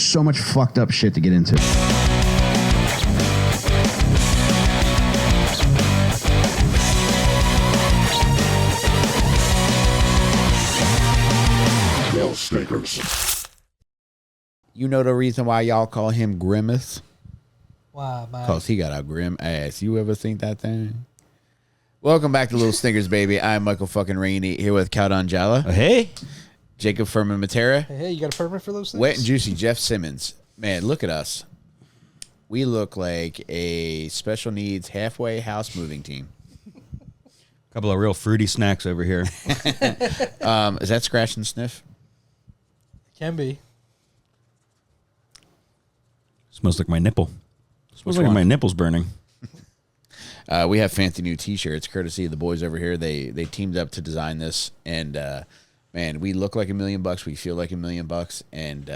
so much fucked up shit to get into. You know the reason why y'all call him Grimace? Why, Mike? Because he got a grim ass. You ever think that thing? Welcome back to Little Stinkers, baby. I'm Michael fucking Rainey here with Jon Delcollo. Hey. Jacob Furman Mattera. Hey, you got a permit for those things? Wet and Juicy Jeff Simmons. Man, look at us. We look like a special needs halfway house moving team. A couple of real fruity snacks over here. Is that scratch and sniff? Can be. Smells like my nipple. Smells like my nipple's burning. We have fancy new T-shirts, courtesy of the boys over here. They teamed up to design this, and man, we look like $1 million. We feel like $1 million, and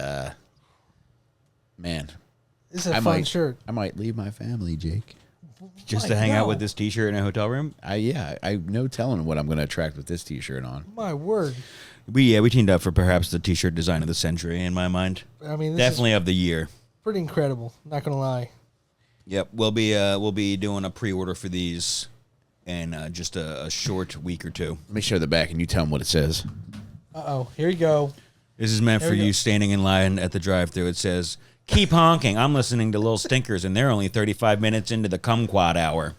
man, This is a fun shirt. I might leave my family, Jake, just to hang out with this T-shirt in a hotel room. I no telling what I'm going to attract with this T-shirt on. My word. We teamed up for perhaps the T-shirt design of the century in my mind. I mean, this definitely is of the year. pretty incredible. Not gonna lie. Yep, we'll be doing a pre-order for these in just a short week or two. Let me show the back, and you tell them what it says. Here you go. This is meant for you standing in line at the drive-thru. It says, "Keep honking. I'm listening to Little Stinkers, and they're only 35 minutes into the kumquat hour."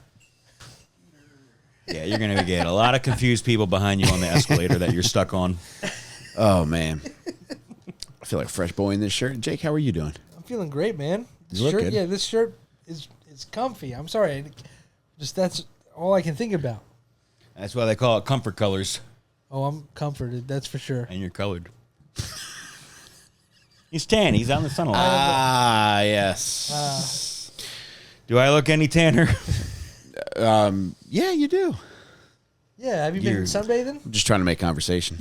Yeah, you're going to get a lot of confused people behind you on the escalator that you're stuck on. Oh, man. I feel like a fresh boy in this shirt. Jake, how are you doing? I'm feeling great, man. This You look shirt, good. yeah, this shirt is comfy. I'm sorry. Just that's all I can think about. That's why they call it comfort colors. Oh, I'm comforted. That's for sure. And you're colored. He's tan. He's out in the sun a lot. Ah, yes. Do I look any tanner? Yeah, you do. Yeah. Have you been sunbathing? I'm just trying to make conversation.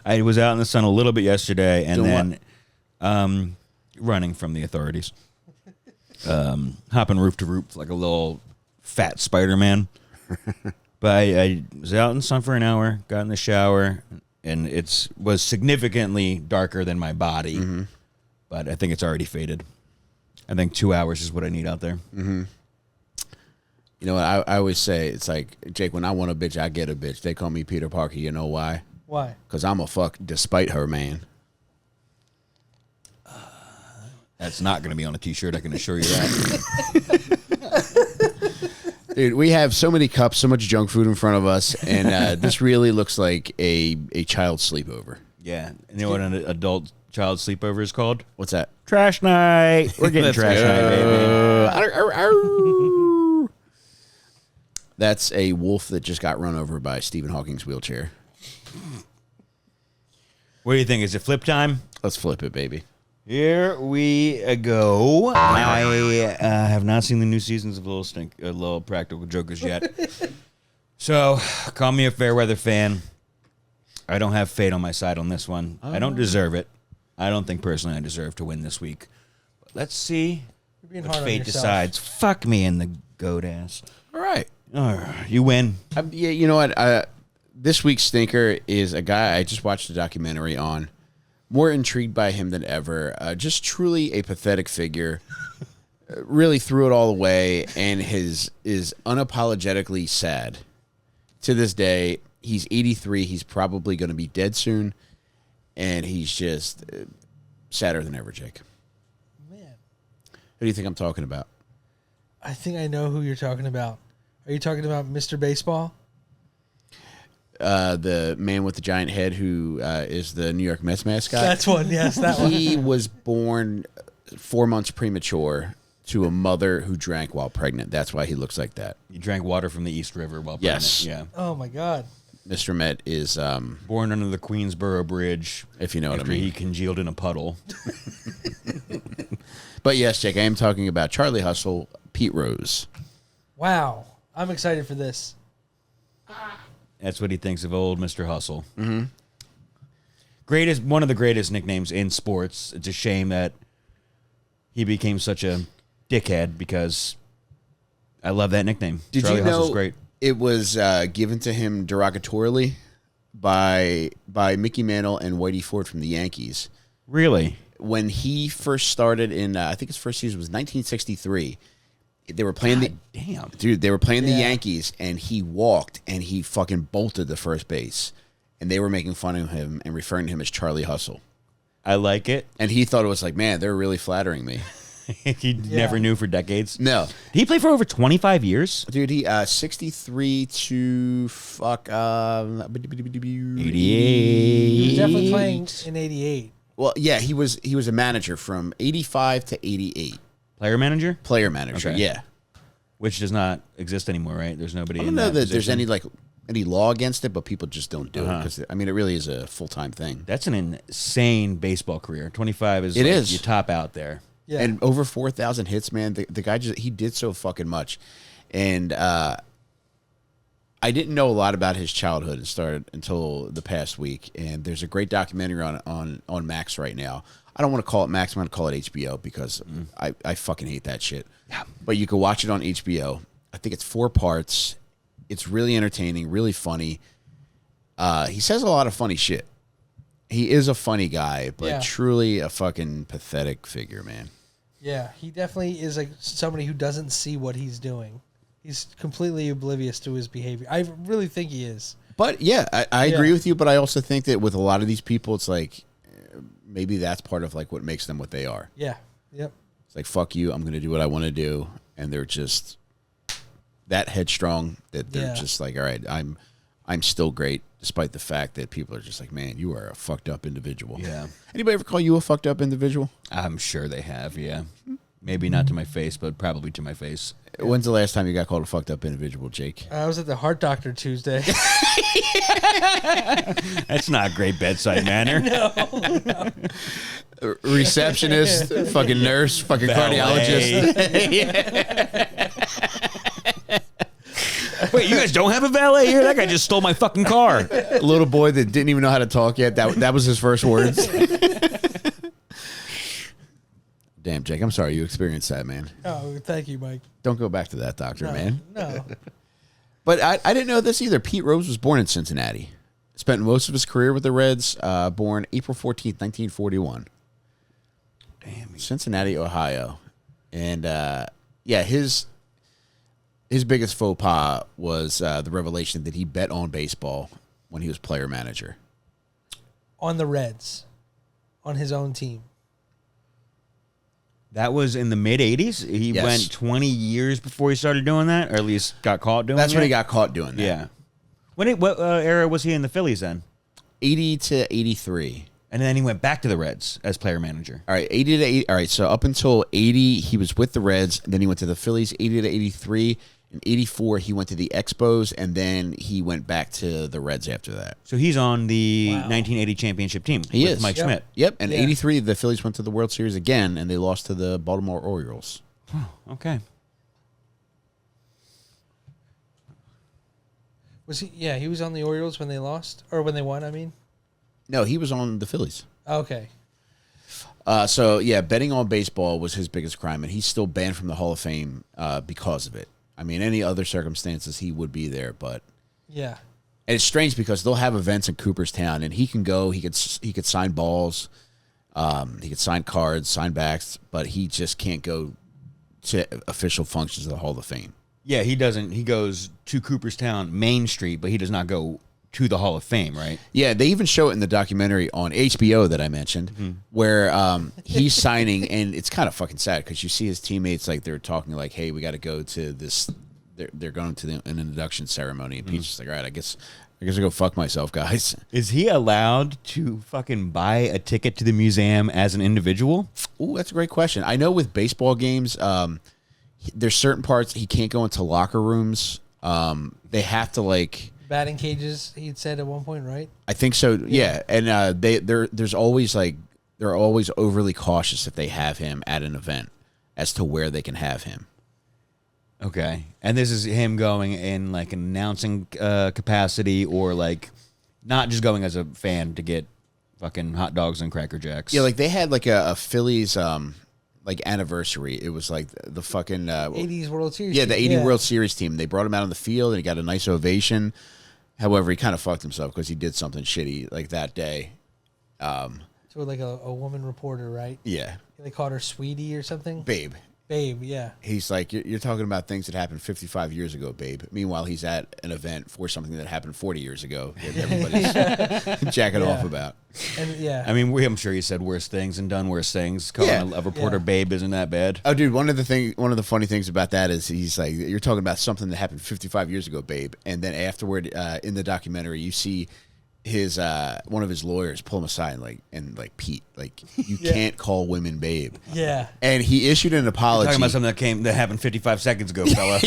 I was out in the sun a little bit yesterday, and Doing then running from the authorities. Hopping roof to roof like a little fat Spider-Man. But I was out in the sun for an hour, got in the shower, and it was significantly darker than my body. Mm-hmm. But I think it's already faded. I think 2 hours is what I need out there. Mm-hmm. You know what? I always say, it's like, Jake, when I want a bitch, I get a bitch. They call me Peter Parker. You know why? Why? Because I'm a fuck despite her, man. That's not going to be on a T-shirt, I can assure you that. Dude, we have so many cups, so much junk food in front of us, and this really looks like a child sleepover. Yeah. You know what an adult child sleepover is called? What's that? Trash night. We're getting trash night, baby. That's a wolf that just got run over by Stephen Hawking's wheelchair. What do you think? Is it flip time? Let's flip it, baby. Here we go. I have not seen the new seasons of Little Practical Jokers yet. So, call me a fair weather fan. I don't have fate on my side on this one. I don't deserve it. I don't think personally I deserve to win this week. But let's see You're being what hard on fate yourself. decides. Fuck me in the goat ass. All right. You win. Yeah, you know what? This week's stinker is a guy I just watched a documentary on. More intrigued by him than ever. Just truly a pathetic figure. Really threw it all away and is unapologetically sad. To this day, he's 83. He's probably going to be dead soon. And he's just sadder than ever, Jake. Man, Who do you think I'm talking about? I think I know who you're talking about. Are you talking about Mr. Baseball? The man with the giant head who is the New York Mets mascot. That's one. Yes, that one. He was born 4 months premature to a mother who drank while pregnant. That's why he looks like that. You drank water from the East River while Yes. pregnant. Oh my God. Mr. Met is, Born under the Queensboro Bridge. if you know what I After mean. he congealed in a puddle. But yes, Jake, I am talking about Charlie Hustle, Pete Rose. Wow. I'm excited for this. That's what he thinks of old Mr. Hustle. Mm-hmm. One of the greatest nicknames in sports. It's a shame that he became such a dickhead because I love that nickname. Did Charlie you know Hustle's great. it was given to him derogatorily by Mickey Mantle and Whitey Ford from the Yankees? Really? when he first started in, I think his first season was 1963. They were playing They were playing the Yankees, and he walked and he fucking bolted the first base, and they were making fun of him and referring to him as Charlie Hustle. I like it. And he thought it was like, man, they're really flattering me. He never knew for decades. No, Did he play for over 25 years? dude, he 63 to 88. He was definitely playing in '88. Well, yeah, he was a manager from 85 to 88. Player manager? Player manager, Okay. yeah. Which does not exist anymore, right? There's nobody I don't in know that position. there's any law against it, but people just don't do it because I mean it really is a full-time thing. That's an insane baseball career. 25 is It is. you top out there. Yeah. And over 4,000 hits, man. The guy he did so fucking much, and I didn't know a lot about his childhood. It started until the past week, and there's a great documentary on Max right now. I don't want to call it Max. I'm going to call it HBO because I fucking hate that shit. Yeah. But you can watch it on HBO. I think it's 4 parts. It's really entertaining, really funny. He says a lot of funny shit. He is a funny guy, but truly a fucking pathetic figure, man. Yeah, he definitely is like somebody who doesn't see what he's doing. He's completely oblivious to his behavior. I really think he is. But yeah, I agree with you. But I also think that with a lot of these people, it's like maybe that's part of like what makes them what they are. Yeah. Yep. It's like, fuck you, I'm going to do what I want to do. And they're just that headstrong that they're just like, all right, I'm still great, despite the fact that people are just like, man, you are a fucked up individual. Yeah. Anybody ever call you a fucked up individual? I'm sure they have, yeah. Maybe not to my face, but probably to my face. When's the last time you got called a fucked up individual, Jake? I was at the heart doctor Tuesday. That's not great bedside manner. No. Receptionist, fucking nurse, fucking cardiologist. Wait, you guys don't have a valet here? That guy just stole my fucking car. A little boy that didn't even know how to talk yet. That was his first words. Damn, Jake, I'm sorry you experienced that, man. Oh, thank you, Mike. Don't go back to that doctor, man. No. But I didn't know this either. Pete Rose was born in Cincinnati. Spent most of his career with the Reds. Born April 14th, 1941. Damn. Cincinnati, Ohio. And, his biggest faux pas was the revelation that he bet on baseball when he was player manager. On the Reds. On his own team. That was in the mid-'80s? He went 20 years before he started doing that? Or at least got caught doing That's it? when he got caught doing that. Yeah. What era was he in the Phillies then? 80 to 83. And then he went back to the Reds as player manager. All right, 80 to 80. All right, so up until 80, he was with the Reds. Then he went to the Phillies, 80 to 83. In 84, he went to the Expos, and then he went back to the Reds after that. So he's on the 1980 championship team He with is. Mike Schmidt. Yep, and 83, the Phillies went to the World Series again, and they lost to the Baltimore Orioles. Okay. Was he? Yeah, he was on the Orioles when they lost, or when they won. I mean. No, he was on the Phillies. Okay. Betting on baseball was his biggest crime, and he's still banned from the Hall of Fame because of it. I mean, any other circumstances, he would be there, but Yeah. and it's strange because they'll have events in Cooperstown, and he can go. He could sign balls, he could sign cards, sign backs, but he just can't go to official functions of the Hall of Fame. Yeah, he doesn't. He goes to Cooperstown Main Street, but he does not go to the Hall of Fame, right? Yeah, they even show it in the documentary on HBO that I mentioned, where he's signing, and it's kind of fucking sad because you see his teammates like they're talking like, "Hey, we got to go to this." They're going to an induction ceremony, and Pete's just like, "All right, I guess I go fuck myself, guys." Is he allowed to fucking buy a ticket to the museum as an individual? Ooh, that's a great question. I know with baseball games, there's certain parts he can't go into locker rooms. They have to like. Batting cages, he'd said at one point, right? I think so. Yeah, and they're always overly cautious if they have him at an event as to where they can have him. Okay, and this is him going in like an announcing capacity, or like not just going as a fan to get fucking hot dogs and Cracker Jacks. Yeah, like they had like a Phillies like anniversary. It was like the fucking 80s World Series. Yeah, the team. 80 World Series team. They brought him out on the field and he got a nice ovation. However, he kind of fucked himself because he did something shitty like that day. to like a woman reporter, right? Yeah. They called her Sweetie or something. Babe. Babe, yeah. He's like, you're talking about things that happened 55 years ago, babe. Meanwhile, he's at an event for something that happened 40 years ago that everybody's jacking off about. And yeah. I mean, I'm sure he said worse things and done worse things. Calling a reporter babe isn't that bad. Oh, dude, one of the funny things about that is he's like, you're talking about something that happened 55 years ago, babe. And then afterward, in the documentary, you see his one of his lawyers pull him aside and Pete, like you can't call women babe. Yeah. And he issued an apology. Talking about something that happened 55 seconds ago, fella.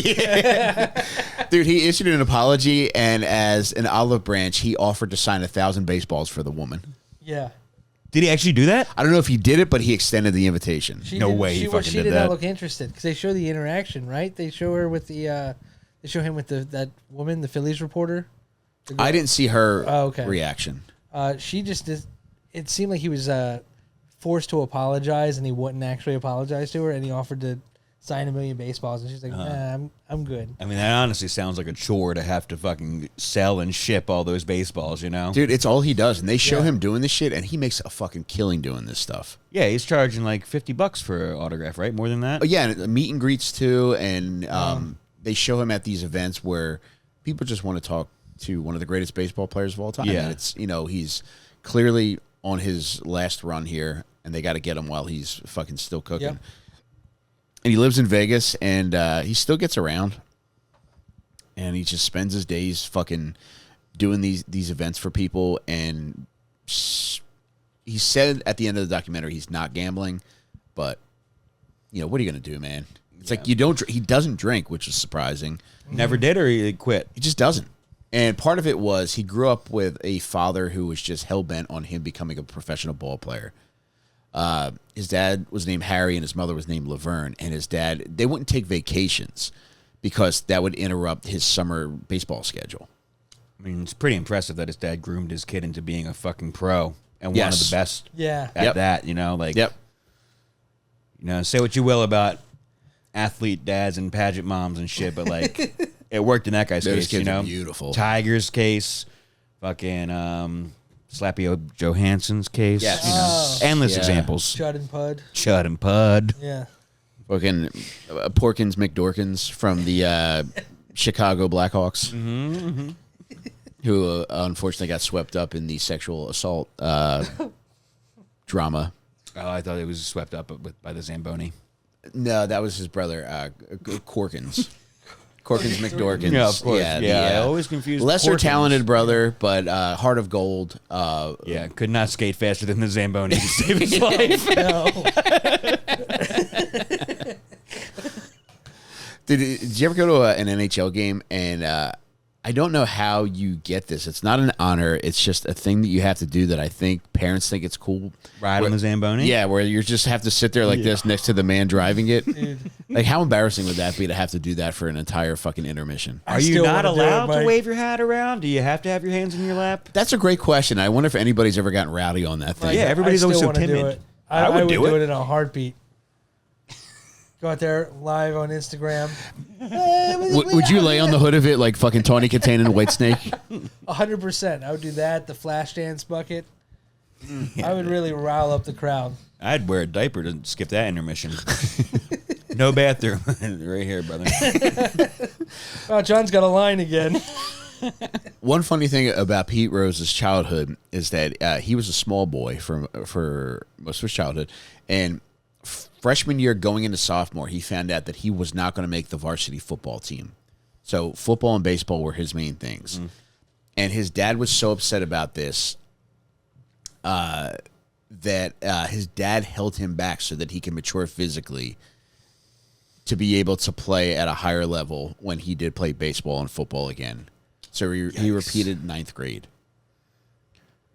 Dude, he issued an apology, and as an olive branch, he offered to sign 1,000 baseballs for the woman. Yeah. Did he actually do that? I don't know if he did it, but he extended the invitation. No way he fucking she did did that. not look interested because they show the interaction, right? They show her with the, they show him with that woman, the Phillies reporter. I didn't see her okay. reaction. She just did. It seemed like he was forced to apologize, and he wouldn't actually apologize to her, and he offered to sign 1 million baseballs, and she's like, "Nah, I'm good." I mean, that honestly sounds like a chore to have to fucking sell and ship all those baseballs, you know? Dude, it's all he does, and they show him doing this shit, and he makes a fucking killing doing this stuff. Yeah, he's charging like $50 for an autograph, right? More than that? Oh, yeah, and meet and greets too, and they show him at these events where people just want to talk to one of the greatest baseball players of all time. Yeah. And it's, he's clearly on his last run here, and they got to get him while he's fucking still cooking. Yep. And he lives in Vegas, and he still gets around, and he just spends his days fucking doing these events for people. And he said at the end of the documentary he's not gambling, but what are you gonna do, man? It's like he doesn't drink, which is surprising. Never did, or he quit? He just doesn't. And part of it was he grew up with a father who was just hell-bent on him becoming a professional ball player. His dad was named Harry and his mother was named Laverne. And his dad, they wouldn't take vacations because that would interrupt his summer baseball schedule. I mean, it's pretty impressive that his dad groomed his kid into being a fucking pro and one of the best at that, say what you will about athlete dads and pageant moms and shit, but like it worked in that guy's Those case, kids are beautiful. Tiger's case, fucking Slappy O. Johansson's case. Yes. Endless examples. Chud and Pud. Chud and Pud. Yeah. Fucking Porkins McDorkins from the Chicago Blackhawks, who unfortunately got swept up in the sexual assault drama. Oh, I thought it was swept up by the Zamboni. No, that was his brother, Corkins. Corkins McDorkins. Yeah, of course. I always confused. Lesser Corkins. talented brother, but heart of gold. Could not skate faster than the Zamboni to save his life. Did you ever go to an NHL game? And I don't know how you get this. It's not an honor. It's just a thing that you have to do that I think parents think it's cool. Ride on the Zamboni? Yeah, where you just have to sit there like this next to the man driving it. Like, how embarrassing would that be to have to do that for an entire fucking intermission? Are you not allowed to wave your hat around? Do you have to have your hands in your lap? That's a great question. I wonder if anybody's ever gotten rowdy on that thing. Yeah, everybody's always so timid. I would do it in a heartbeat. Go out there live on Instagram. Would you lay on the hood of it like fucking Tawny Katane and Whitesnake? 100%. I would do that. The flash dance bucket. I would really rile up the crowd. I'd wear a diaper to skip that intermission. No bathroom. Right here, brother. Oh, John's got a line again. One funny thing about Pete Rose's childhood is that he was a small boy for most of his childhood, and freshman year going into sophomore, he found out that he was not going to make the varsity football team. So football and baseball were his main things. And his dad was so upset about this that his dad held him back so that he can mature physically to be able to play at a higher level when he did play baseball and football again. So he repeated ninth grade.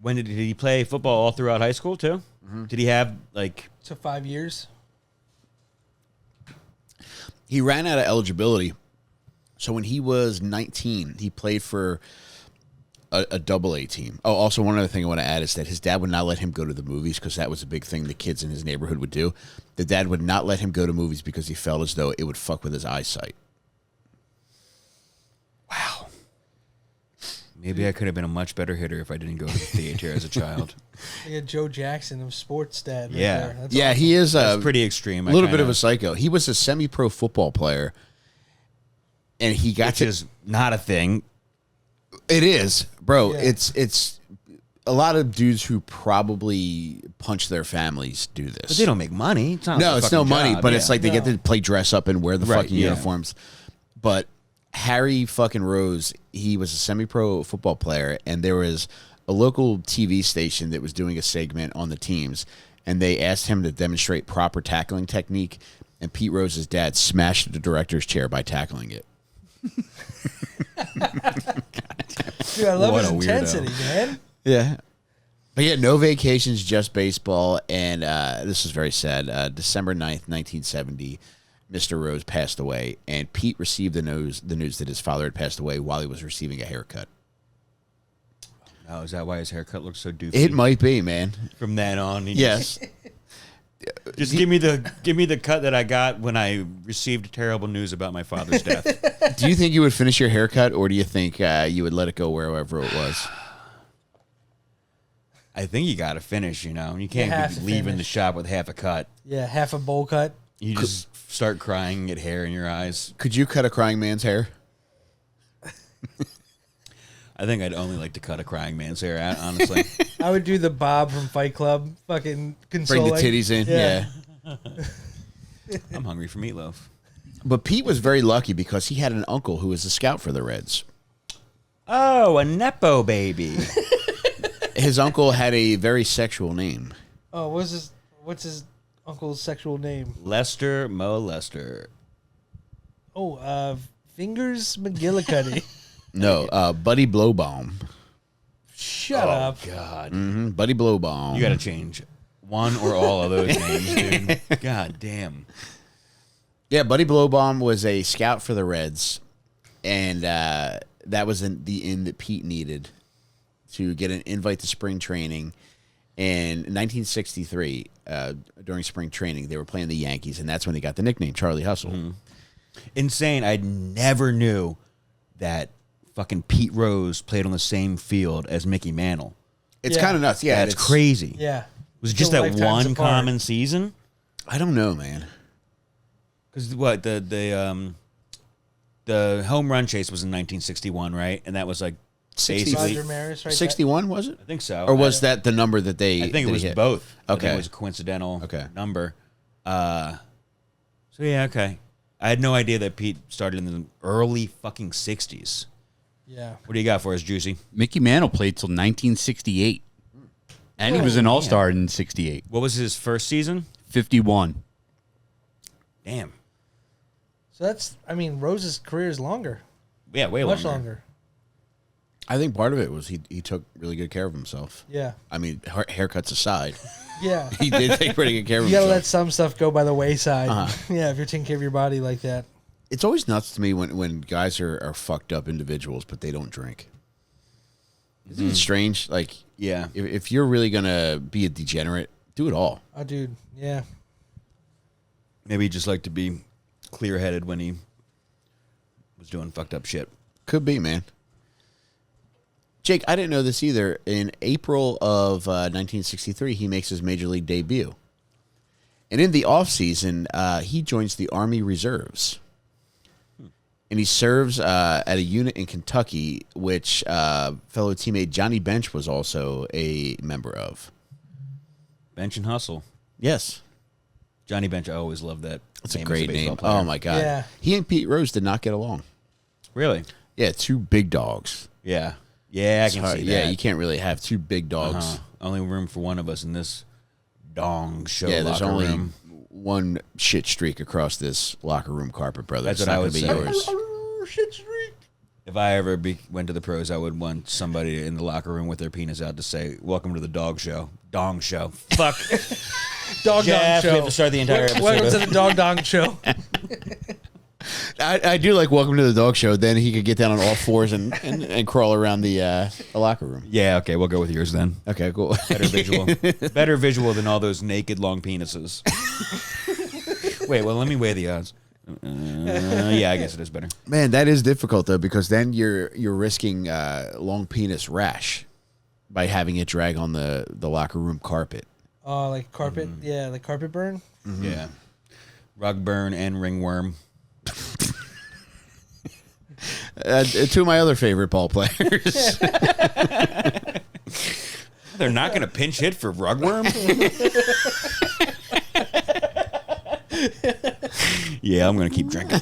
When did he play football all throughout high school too? Did he have like... So 5 years? He ran out of eligibility. So when he was 19, he played for a double-A team. Oh, also one other thing I want to add is that his dad would not let him go to the movies because that was a big thing the kids in his neighborhood would do. The dad would not let him go to movies because he felt as though it would fuck with his eyesight. Wow. Maybe I could have been a much better hitter if I didn't go to the theater as a child. Like a Joe Jackson of sports dad. Right Yeah. there. That's Yeah, awesome. he is That's pretty extreme. a little bit of a psycho. He was a semi-pro football player, and he got Which is not a thing. It is, bro. Yeah. It's a lot of dudes who probably punch their families do this. But they don't make money. It's not No, their it's no fucking money, job. but it's Yeah. like they get to play dress up and wear the Right, fucking yeah. uniforms. But Harry fucking Rose, he was a semi-pro football player, and there was a local TV station that was doing a segment on the teams, and they asked him to demonstrate proper tackling technique, and Pete Rose's dad smashed the director's chair by tackling it. Dude, I love What his a weirdo. intensity, man. Yeah. But yeah, no vacations, just baseball. And this is very sad. December 9th, 1970, Mr. Rose passed away. And Pete received the news that his father had passed away while he was receiving a haircut. Oh, is that why his haircut looks so doofy? It might be, man. From then on. he Yes. Just give me the cut that I got when I received terrible news about my father's death. Do you think you would finish your haircut, or do you think you would let it go wherever it was? I think you got to finish. You have can't to be leaving the finish. shop with half a cut. Yeah, half a bowl cut. You just start crying, get hair in your eyes. Could you cut a crying man's hair? I think I'd only like to cut a crying man's hair, honestly. I would do the Bob from Fight Club. Fucking Bring consoling. the titties in? Yeah. I'm hungry for meatloaf. But Pete was very lucky because he had an uncle who was a scout for the Reds. Oh, a Nepo baby. His uncle had a very sexual name. Oh, what's his uncle's sexual name? Lester Molester. Oh, Fingers McGillicuddy. No, Buddy Blowbaum. Shut up. God. Buddy Blowbaum. You got to change one or all of those names, dude. God damn. Yeah, Buddy Blowbaum was a scout for the Reds, and that was the inn that Pete needed to get an invite to spring training. And in 1963, during spring training, they were playing the Yankees, and that's when they got the nickname Charlie Hustle. Insane. I never knew that fucking Pete Rose played on the same field as Mickey Mantle. It's Yeah. kind of nuts. Yeah, That's it's crazy. Yeah. Was it just Still that lifetimes one apart. common season? I don't know, man. Because what the home run chase was in 1961, right? And that was like 60 basically, Roger Maris, right? 61, was it? I think so. Or was that the number that they I think that it was he hit? both. I think Okay. it was a coincidental Okay. number. So yeah, okay. I had no idea that Pete started in the early fucking 60s. Yeah. What do you got for us, Juicy? Mickey Mantle played till 1968. And he was an all-star in 68. What was his first season? 51. Damn. So Rose's career is longer. Yeah, way Much longer. longer. I think part of it was he took really good care of himself. Yeah. I mean, haircuts aside, Yeah. he did take pretty good care of You gotta let himself. some stuff go by the wayside. Uh-huh. Yeah, if you're taking care of your body like that. It's always nuts to me when guys are fucked up individuals, but they don't drink. Isn't it strange? Like, Yeah. if you're really gonna be a degenerate, do it all. Oh, dude. Yeah. Maybe he just liked to be clear-headed when he was doing fucked up shit. Could be, man. Jake, I didn't know this either. In April of 1963, he makes his major league debut. And in the offseason, he joins the Army Reserves. And he serves at a unit in Kentucky, which fellow teammate Johnny Bench was also a member of. Bench and Hustle. Yes. Johnny Bench, I always loved that. That's a name as great baseball name. player. Oh, my God. Yeah. He and Pete Rose did not get along. Really? Yeah, two big dogs. Yeah. Yeah, I It's can hard- see yeah, that. you can't really have two big dogs. Uh-huh. Only room for one of us in this dong show Yeah, there's locker only room. one shit streak across this locker room carpet, brother. That's It's what not I gonna would be say. yours. Shit streak. If I ever went to the pros, I would want somebody in the locker room with their penis out to say, "Welcome to the dog show." Dong show. Fuck. Dog Jeff, Dong we Show. have to start the entire episode Welcome over. to the Dog Dong Show. I do like Welcome to the Dog Show. Then he could get down on all fours and crawl around the locker room. Yeah, okay, we'll go with yours then. Okay, cool. Better visual. Better visual than all those naked long penises. Wait, well, let me weigh the odds. Yeah, I guess it is better. Man, that is difficult though, because then you're risking long penis rash by having it drag on the locker room carpet. Oh, like carpet? Yeah, like carpet burn? Mm-hmm. Yeah. Rug burn and ringworm. Two of my other favorite ball players. They're not going to pinch hit for rugworm? Yeah, I'm going to keep drinking.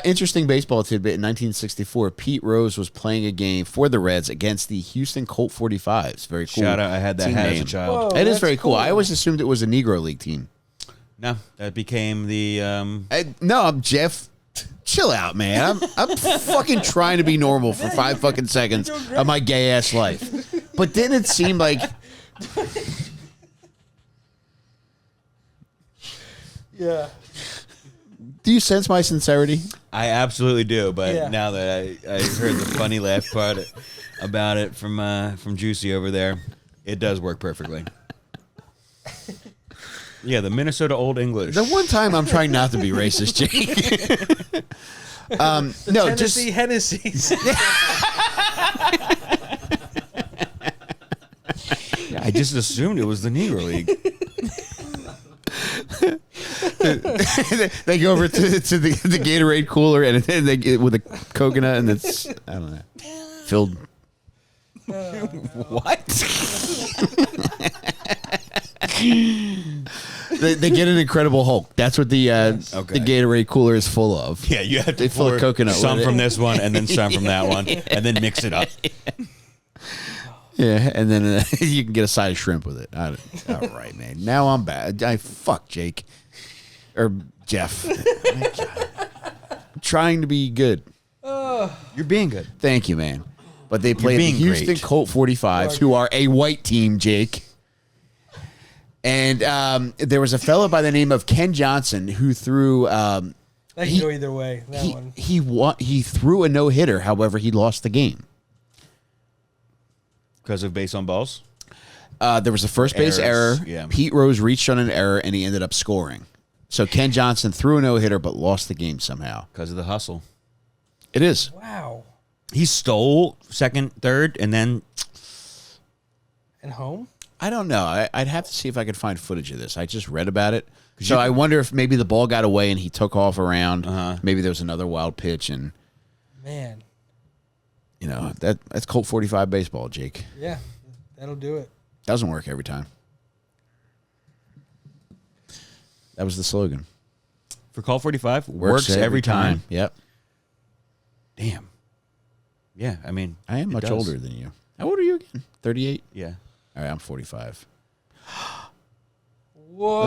Interesting baseball tidbit. In 1964, Pete Rose was playing a game for the Reds against the Houston Colt 45s. Very cool. Shout out, I had that team hat as a name. child. Whoa. It is that's very cool. cool. I always assumed it was a Negro League team. No, that became the... No, I'm Jeff. Chill out, man. I'm fucking trying to be normal for 5 fucking seconds of my gay ass life. But then it seemed like... Yeah. Do you sense my sincerity? I absolutely do, but Yeah. now that I heard the funny laugh part about it from Juicy over there, it does work perfectly. Yeah, the Minnesota Old English. The one time I'm trying not to be racist, Jake. No, just Tennessee Hennessy's. I just assumed it was the Negro League. they go over to the Gatorade cooler and they get with a coconut and it's I don't know filled. What? They get an Incredible Hulk. That's what the Okay. the Gatorade cooler is full of. Yeah, you have to They fill pour a coconut some with it. from this one and then some from that one, and then mix it up. Yeah, and then you can get a side of shrimp with it. All right, man. Now I'm bad. Fuck Jake or Jeff. I'm trying to be good. You're being good. Thank you, man. But they play the being Houston great. Colt 45s, who are a white team, Jake. And there was a fellow by the name of Ken Johnson who threw. That can go either way. That one. He threw a no hitter. However, he lost the game. Because of base on balls? There was a first base Errors, error. yeah. Pete Rose reached on an error, and he ended up scoring. So Ken Johnson threw a no hitter, but lost the game somehow. Because of the hustle. It is. Wow. He stole second, third, and then And home? I don't know. I'd have to see if I could find footage of this. I just read about it. So I wonder if maybe the ball got away and he took off around. Maybe there was another wild pitch, and Man. you know that's Colt 45 baseball, Jake. Yeah. That'll do it. Doesn't work every time. That was the slogan. for Call 45, works every time. Yep. Damn. Yeah, I mean, I am it much does. older than you. How old are you again? 38? Yeah. All right, I'm 45. Whoa.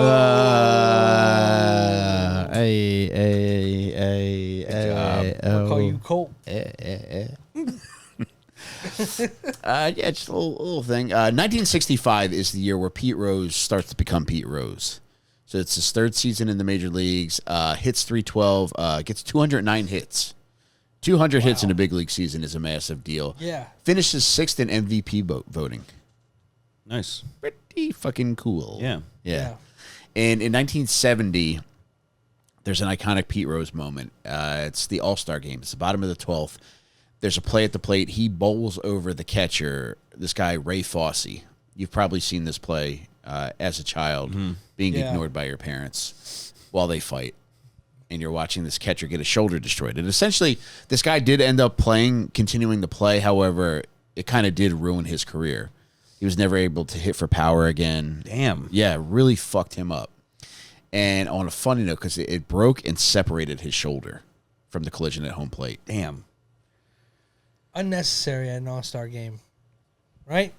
I'll call you Colt. Yeah, just a little thing. 1965 is the year where Pete Rose starts to become Pete Rose. So it's his third season in the major leagues. Hits 312. Gets 209 hits. 200 hits in a big league season is a massive deal. Yeah. Finishes sixth in MVP voting. Nice. Pretty fucking cool. Yeah. Yeah. And in 1970, there's an iconic Pete Rose moment. It's the All-Star game. It's the bottom of the 12th. There's a play at the plate. He bowls over the catcher, this guy, Ray Fosse. You've probably seen this play as a child, being ignored by your parents while they fight. And you're watching this catcher get his shoulder destroyed. And essentially, this guy did end up continuing to play. However, it kind of did ruin his career. He was never able to hit for power again. Damn. Yeah, really fucked him up. And on a funny note, because it broke and separated his shoulder from the collision at home plate. Damn. Unnecessary at an All-Star game. Right?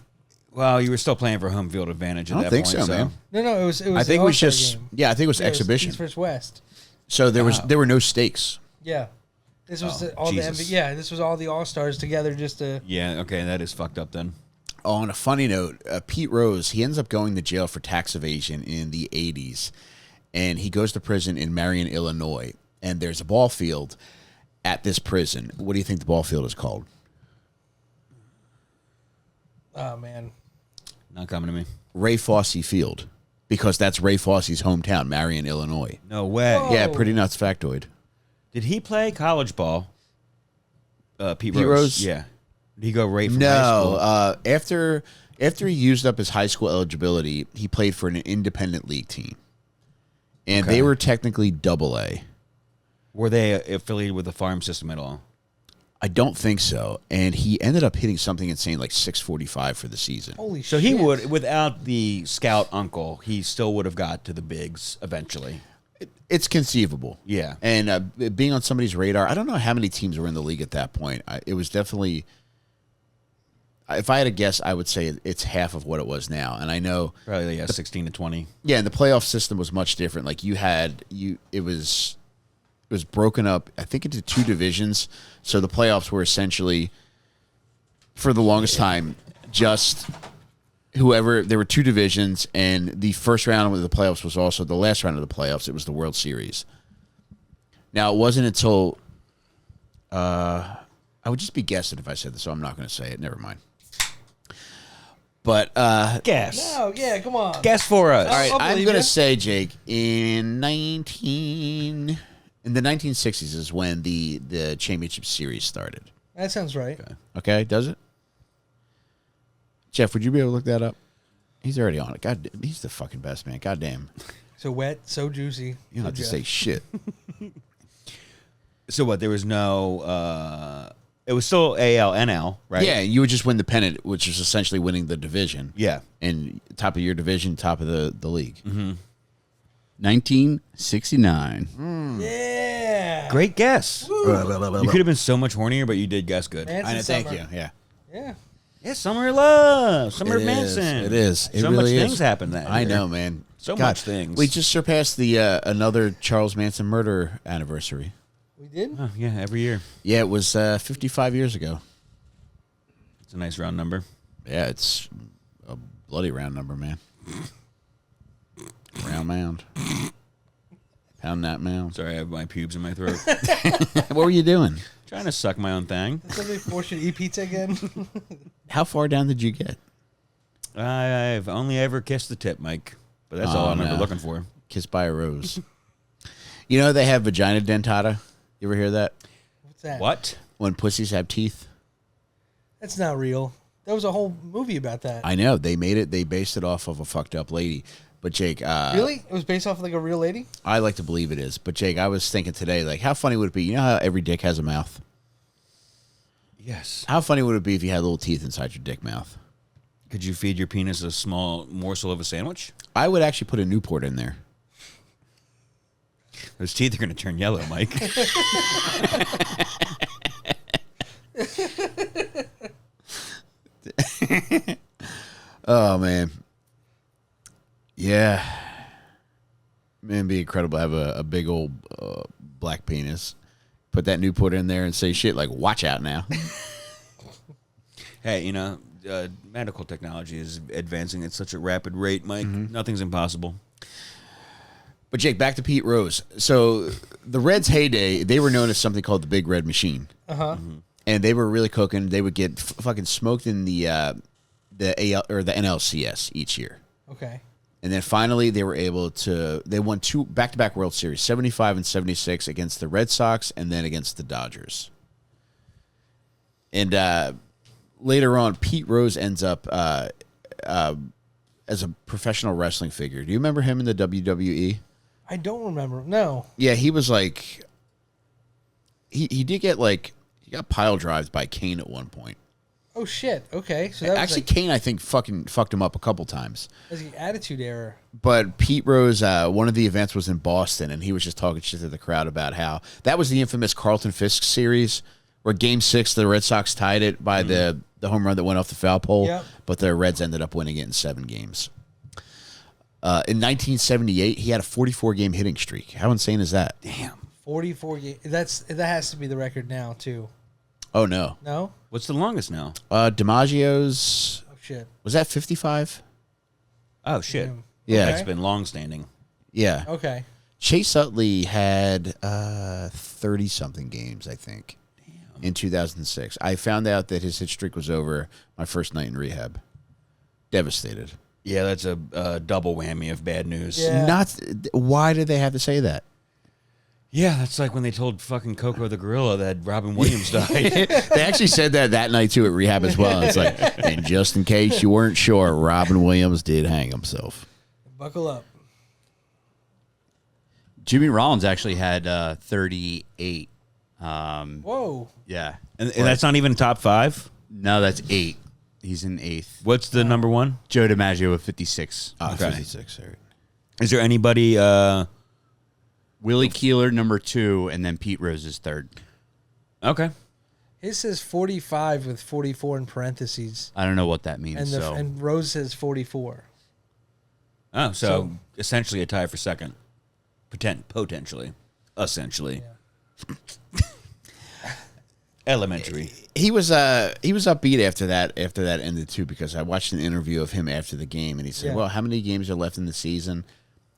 Well, you were still playing for home field advantage at I don't that think point. so, man. No, it was I the think it was All-Star just, game. yeah, I think it was Yeah, exhibition. East versus West. So there were no stakes. Yeah. This was Jesus. this was all the All-Stars together just to... Yeah, okay, that is fucked up then. On a funny note, Pete Rose, he ends up going to jail for tax evasion in the 80s. And he goes to prison in Marion, Illinois. And there's a ball field at this prison. What do you think the ball field is called? Oh, man. Not coming to me. Ray Fosse Field. because that's Ray Fosse's hometown, Marion, Illinois. No way. Whoa. Yeah, pretty nuts factoid. Did he play college ball? Pete Rose? Rose? Yeah. Did he go right from high school? No, after he used up his high school eligibility, he played for an independent league team, and Okay. they were technically Double A. Were they affiliated with the farm system at all? I don't think so, and he ended up hitting something insane like 645 for the season. Holy So shit. he would, without the scout uncle, he still would have got to the bigs eventually. It's conceivable. Yeah. And being on somebody's radar, I don't know how many teams were in the league at that point. It was definitely, if I had to guess, I would say it's half of what it was now. And I know, Probably 16 to 20. yeah, and the playoff system was much different. Like it was broken up, I think, into two divisions. So the playoffs were essentially, for the longest time, just whoever. There were two divisions, and the first round of the playoffs was also the last round of the playoffs. It was the World Series. Now, it wasn't until I would just be guessing if I said this, so I'm not going to say it. Never mind. But Guess. No, yeah, come on. Guess for us. all right, I'll I'm believe going to ya. say, Jake, in the 1960s is when the championship series started. That sounds right. Okay, does it? Jeff, would you be able to look that up? He's already on it. God, he's the fucking best, man. God damn. So wet, so juicy. You don't have to say shit. So what? There was no. It was still AL, NL, right? Yeah, you would just win the pennant, which is essentially winning the division. Yeah. And top of your division, top of the league. 1969. Yeah. Great guess. You could have been so much hornier, but you did guess good. Manson I know, thank Summer. you. Yeah. Yeah. Yeah, Summer of Love. Summer It of is. Manson. It is. It so really much is. things happened that I year. know, man. So much things. We just surpassed the another Charles Manson murder anniversary. We did? Oh, yeah, every year. Yeah, it was 55 years ago. It's a nice round number. Yeah, it's a bloody round number, man. Round mound. Pound that mound. Sorry, I have my pubes in my throat. What were you doing? Trying to suck my own thing. Did somebody force you to eat pizza again? How far down did you get? I've only ever kissed the tip, Mike. But that's Oh, all I'm ever no. looking for. Kissed by a rose. You know they have vagina dentata? You ever hear that? What's that? What? When pussies have teeth? That's not real. There was a whole movie about that. I know. They made it. They based it off of a fucked up lady. But Jake, Really? It was based off of like a real lady? I like to believe it is. But Jake, I was thinking today, like, how funny would it be? You know how every dick has a mouth? Yes. How funny would it be if you had little teeth inside your dick mouth? Could you feed your penis a small morsel of a sandwich? I would actually put a Newport in there. Those teeth are going to turn yellow, Mike. Oh, man. Yeah. Man, it'd be incredible to have a big old black penis. Put that Newport in there and say shit like, watch out now. Hey, you know, medical technology is advancing at such a rapid rate, Mike. Nothing's impossible. But Jake, back to Pete Rose. So the Reds' heyday, they were known as something called the Big Red Machine. Uh-huh. And they were really cooking. They would get fucking smoked in the AL or the NLCS each year. Okay. And then finally they were able to, they won 2 back-to-back World Series, 75 and 76 against the Red Sox and then against the Dodgers. And later on, Pete Rose ends up as a professional wrestling figure. Do you remember him in the WWE? I don't remember. No. Yeah, he was like, he did get like, he got pile drived by Kane at one point. Oh, shit. Okay. So that was Actually, like, Kane, I think, fucking fucked him up a couple times. that's the Attitude Era. But Pete Rose, one of the events was in Boston, and he was just talking shit to the crowd about how that was the infamous Carlton Fisk series, where Game 6 the Red Sox tied it by the home run that went off the foul pole, Yep. but the Reds ended up winning it in 7 games. In 1978, he had a 44-game hitting streak. How insane is that? Damn. 44 games. That has to be the record now, too. Oh, no. No? What's the longest now? DiMaggio's, Oh, shit. was that 55? Oh, shit. Yeah. That's been long-standing. Yeah. Okay. Chase Utley had 30-something games, I think, in 2006. I found out that his hit streak was over my first night in rehab. Devastated. Yeah, that's a double whammy of bad news. Yeah. Why did they have to say that? Yeah, that's like when they told fucking Coco the gorilla that Robin Williams died. They actually said that night too at rehab as well. It's like, and just in case you weren't sure, Robin Williams did hang himself. Buckle up. Jimmy Rollins actually had 38. Whoa. Yeah. And that's not even top 5? No, that's 8. He's in 8th. What's the number 1? Joe DiMaggio with 56. Okay. 56. All right. Is there anybody... Willie Keeler, number 2, and then Pete Rose is 3rd. Okay. His says 45 with 44 in parentheses. I don't know what that means. And Rose says 44. Oh, so essentially a tie for second. Potentially. Essentially. Yeah. Elementary. He was upbeat after that ended too, because I watched an interview of him after the game and he said, well, how many games are left in the season?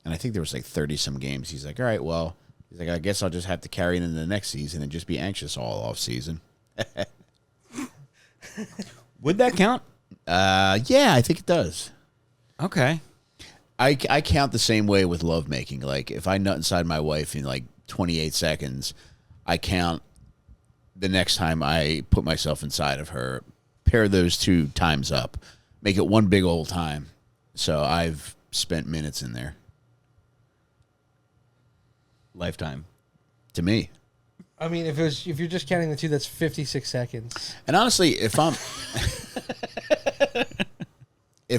And I think there was like 30 some games. He's like, all right, well, he's like, I guess I'll just have to carry it into the next season and just be anxious all off season. Would that count? Yeah, I think it does. Okay. I count the same way with lovemaking. Like if I nut inside my wife in like 28 seconds, I count the next time I put myself inside of her, pair those 2 times up, make it one big old time. So I've spent minutes in there. Lifetime. To me. I mean, if you're just counting the 2, that's 56 seconds. And honestly, if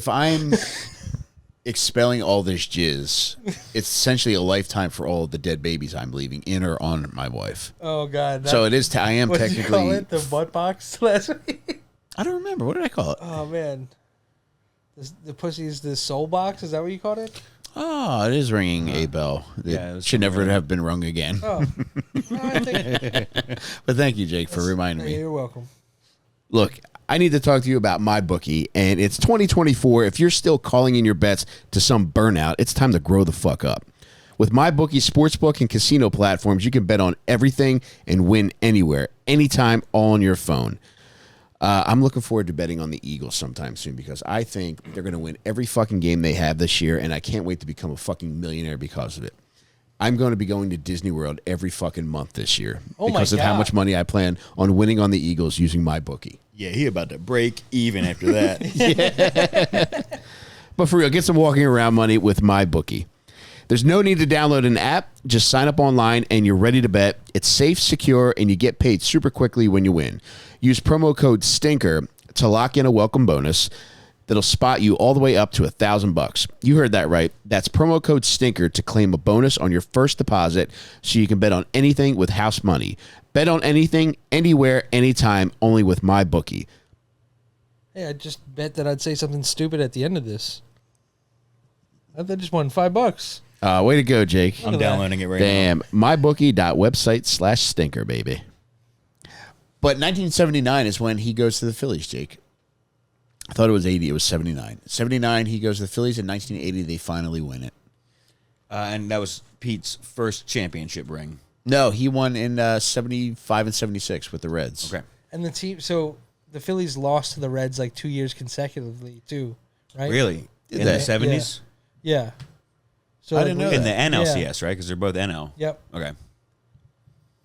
I'm expelling all this jizz, it's essentially a lifetime for all of the dead babies I'm leaving in or on my wife. Oh God! So it is. I am what technically. Did you call it? The butt box last week. I don't remember. What did I call it? Oh man, the pussy is the soul box. Is that what you called it? Oh, it is ringing a bell. It should never have been rung again. Oh, no, I think But thank you, Jake, for reminding me. You're welcome. Look, I need to talk to you about MyBookie, and it's 2024. If you're still calling in your bets to some burnout, it's time to grow the fuck up. With MyBookie sportsbook and casino platforms, you can bet on everything and win anywhere, anytime, all on your phone. I'm looking forward to betting on the Eagles sometime soon because I think they're going to win every fucking game they have this year, and I can't wait to become a fucking millionaire because of it. I'm going to be going to Disney World every fucking month this year because of how much money I plan on winning on the Eagles using MyBookie. Yeah, he about to break even after that. But for real, get some walking around money with MyBookie. There's no need to download an app. Just sign up online and you're ready to bet. It's safe, secure, and you get paid super quickly when you win. Use promo code STINKER to lock in a welcome bonus that'll spot you all the way up to $1,000. You heard that right. That's promo code STINKER to claim a bonus on your first deposit so you can bet on anything with house money. Bet on anything, anywhere, anytime, only with MyBookie. Hey, I just bet that I'd say something stupid at the end of this. I just won $5. Way to go, Jake. I'm downloading it right Damn. MyBookie.website/stinker, baby. But 1979 is when he goes to the Phillies, Jake. I thought it was 80. It was 79. 79, he goes to the Phillies. In 1980, they finally win it. And that was Pete's first championship ring. No, he won in 75 and 76 with the Reds. Okay. And the team, so the Phillies lost to the Reds like 2 years consecutively, too, right? Really? In they? the 70s? Yeah. So I didn't know In that. the NLCS, right? Because they're both NL. Yep. Okay.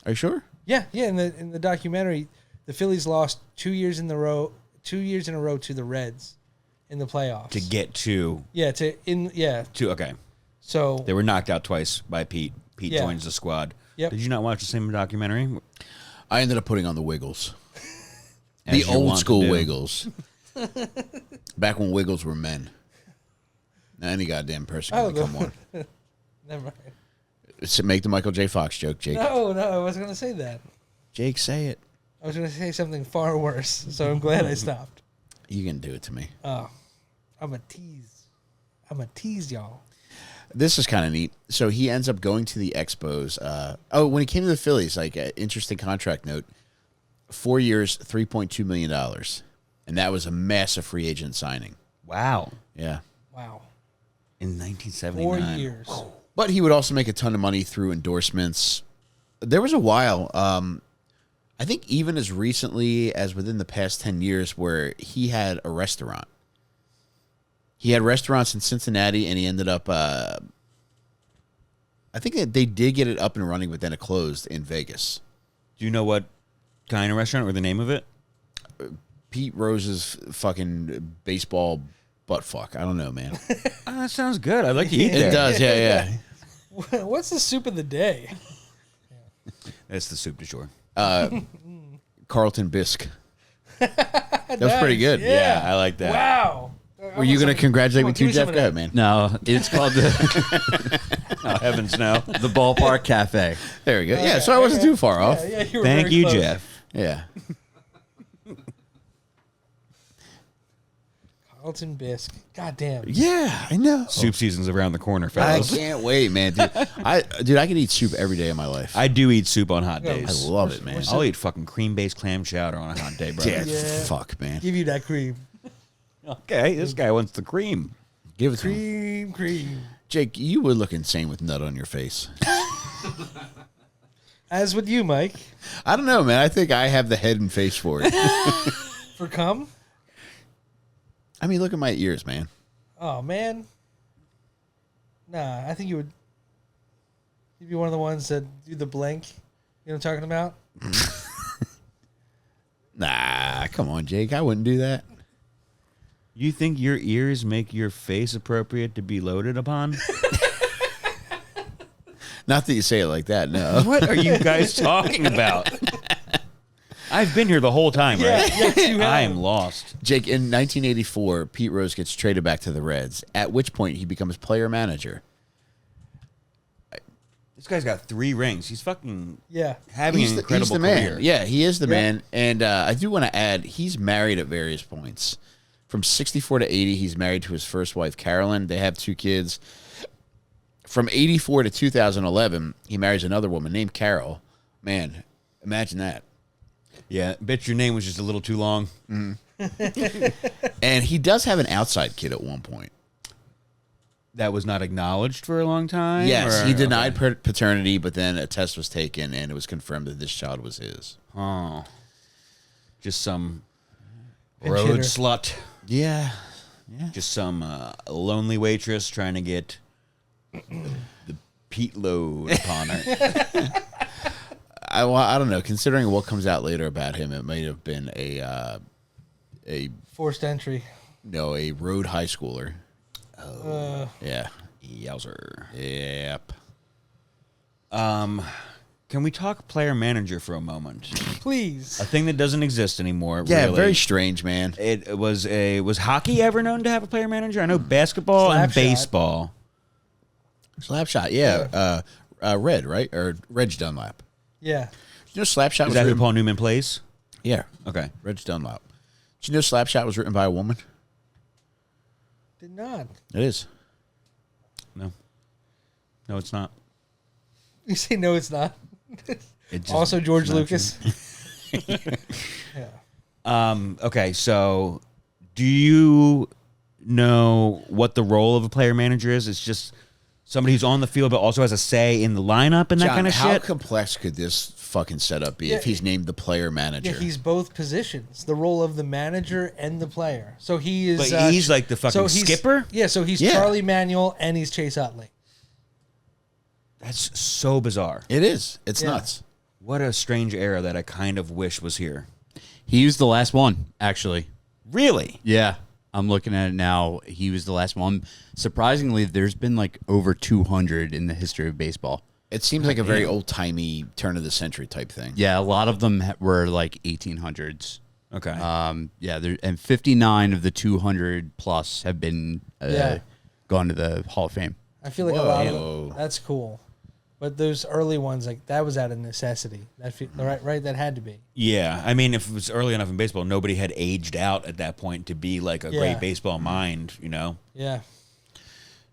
Are you sure? Yeah. In the documentary, the Phillies lost 2 years in a row to the Reds in the playoffs. To get to... To okay. So They were knocked out twice by Pete. Pete joins the squad. Yep. Did you not watch the same documentary? I ended up putting on the Wiggles. As The you old want to school do. Wiggles. Back when Wiggles were men. Now any goddamn person can become one. never mind. Make the Michael J. Fox joke, Jake. No, I wasn't going to say that. Jake, say it. I was going to say something far worse, so I'm glad I stopped. You can do it to me. Oh, I'm a tease, y'all. This is kind of neat. So he ends up going to the Expos. When he came to the Phillies, like an interesting contract note, 4 years, $3.2 million. And that was a massive free agent signing. Wow. Yeah. Wow. In 1979. 4 years. But he would also make a ton of money through endorsements. There was a while, I think even as recently as within the past 10 years, where he had a restaurant. He had restaurants in Cincinnati, and he ended up. I think they did get it up and running, but then it closed in Vegas. Do you know what kind of restaurant or the name of it? Pete Rose's fucking baseball butt fuck. I don't know, man. That sounds good. I'd like to eat It there. does, yeah. What's the soup of the day? That's the soup du jour. Carlton Bisque. That was pretty good. Yeah, I like that. Wow. Were you going to congratulate me too, Jeff? Go Go ahead, man. No, it's called the Oh, heavens no. the Ballpark Cafe. There we go. Yeah, so I wasn't too far off. Yeah, you were Thank very you, close. Jeff. Yeah. Carlton Bisque. God damn. Yeah, I know. Soup season's around the corner, I fellas. can't wait, man. Dude, I could eat soup every day of my life. I do eat soup on hot Yeah, I days. love it, man. I'll eat fucking cream-based clam chowder on a hot day, bro. Yeah, Yeah. fuck, man. Give you that cream. Okay, this guy wants the cream. Give it to me. Cream. Jake, you would look insane with nut on your face. As with you, Mike. I don't know, man. I think I have the head and face for it. For cum? I mean, look at my ears, man. Oh, man. Nah, I think you'd be one of the ones that do the blink. You know what I'm talking about? Nah, come on, Jake. I wouldn't do that. You think your ears make your face appropriate to be loaded upon? Not that you say it like that, no. What are you guys talking about? I've been here the whole time, right? Yes, you have. I am lost. Jake, in 1984, Pete Rose gets traded back to the Reds, at which point he becomes player manager. This guy's got 3 rings. He's fucking Yeah. having an incredible the man. career. Yeah, he is the man. And I do want to add, he's married at various points. From 64 to 80, he's married to his first wife, Carolyn. They have 2 kids. From 84 to 2011, he marries another woman named Carol. Man, imagine that. Yeah, bet your name was just a little too long. And he does have an outside kid at one point. That was not acknowledged for a long time? Yes, or- he denied okay. paternity, but then a test was taken, and it was confirmed that this child was his. Oh. Just some Pinch road hitter. slut. Yeah. Just some lonely waitress trying to get the Pete load upon her. I don't know. Considering what comes out later about him, it might have been a Forced entry. road high schooler. Yeah. Yowzer. Yep. Can we talk player manager for a moment? Please. A thing that doesn't exist anymore. Yeah, really. very strange, man. Was hockey ever known to have a player manager? I know basketball and Slapshot. baseball. Slapshot, yeah. Red, right? Or Reg Dunlap. Yeah. You know Slapshot Is was that who written... Paul Newman plays? Yeah, Okay. Reg Dunlap. Did you know Slapshot was written by a woman? Did not. It is. No. No, it's not. You say no, it's not. It just- Also, George it's not Lucas. Yeah. Okay, so do you know what the role of a player manager is? It's just somebody who's on the field but also has a say in the lineup and that John, kind of how shit? complex could this fucking setup be Yeah, if he's named the player manager? Yeah, he's both positions, the role of the manager and the player. So he is. But he's like the fucking he's- skipper? Yeah, so he's Yeah. Charlie Manuel and he's Chase Utley. That's so bizarre. It is. It's Yeah. nuts. What a strange era that I kind of wish was here. He was the last one, actually. Really? Yeah. I'm looking at it now. He was the last one. Surprisingly, there's been like over 200 in the history of baseball. It seems like a very old-timey, turn-of-the-century type thing. Yeah, a lot of them were like 1800s. Okay. And 59 of the 200 plus have been Yeah. gone to the Hall of Fame. I feel like a lot Whoa. of that's cool. But those early ones, like that was out of necessity. Right? That had to be. Yeah, I mean, if it was early enough in baseball, nobody had aged out at that point to be like a Yeah. great baseball mind, you know? Yeah.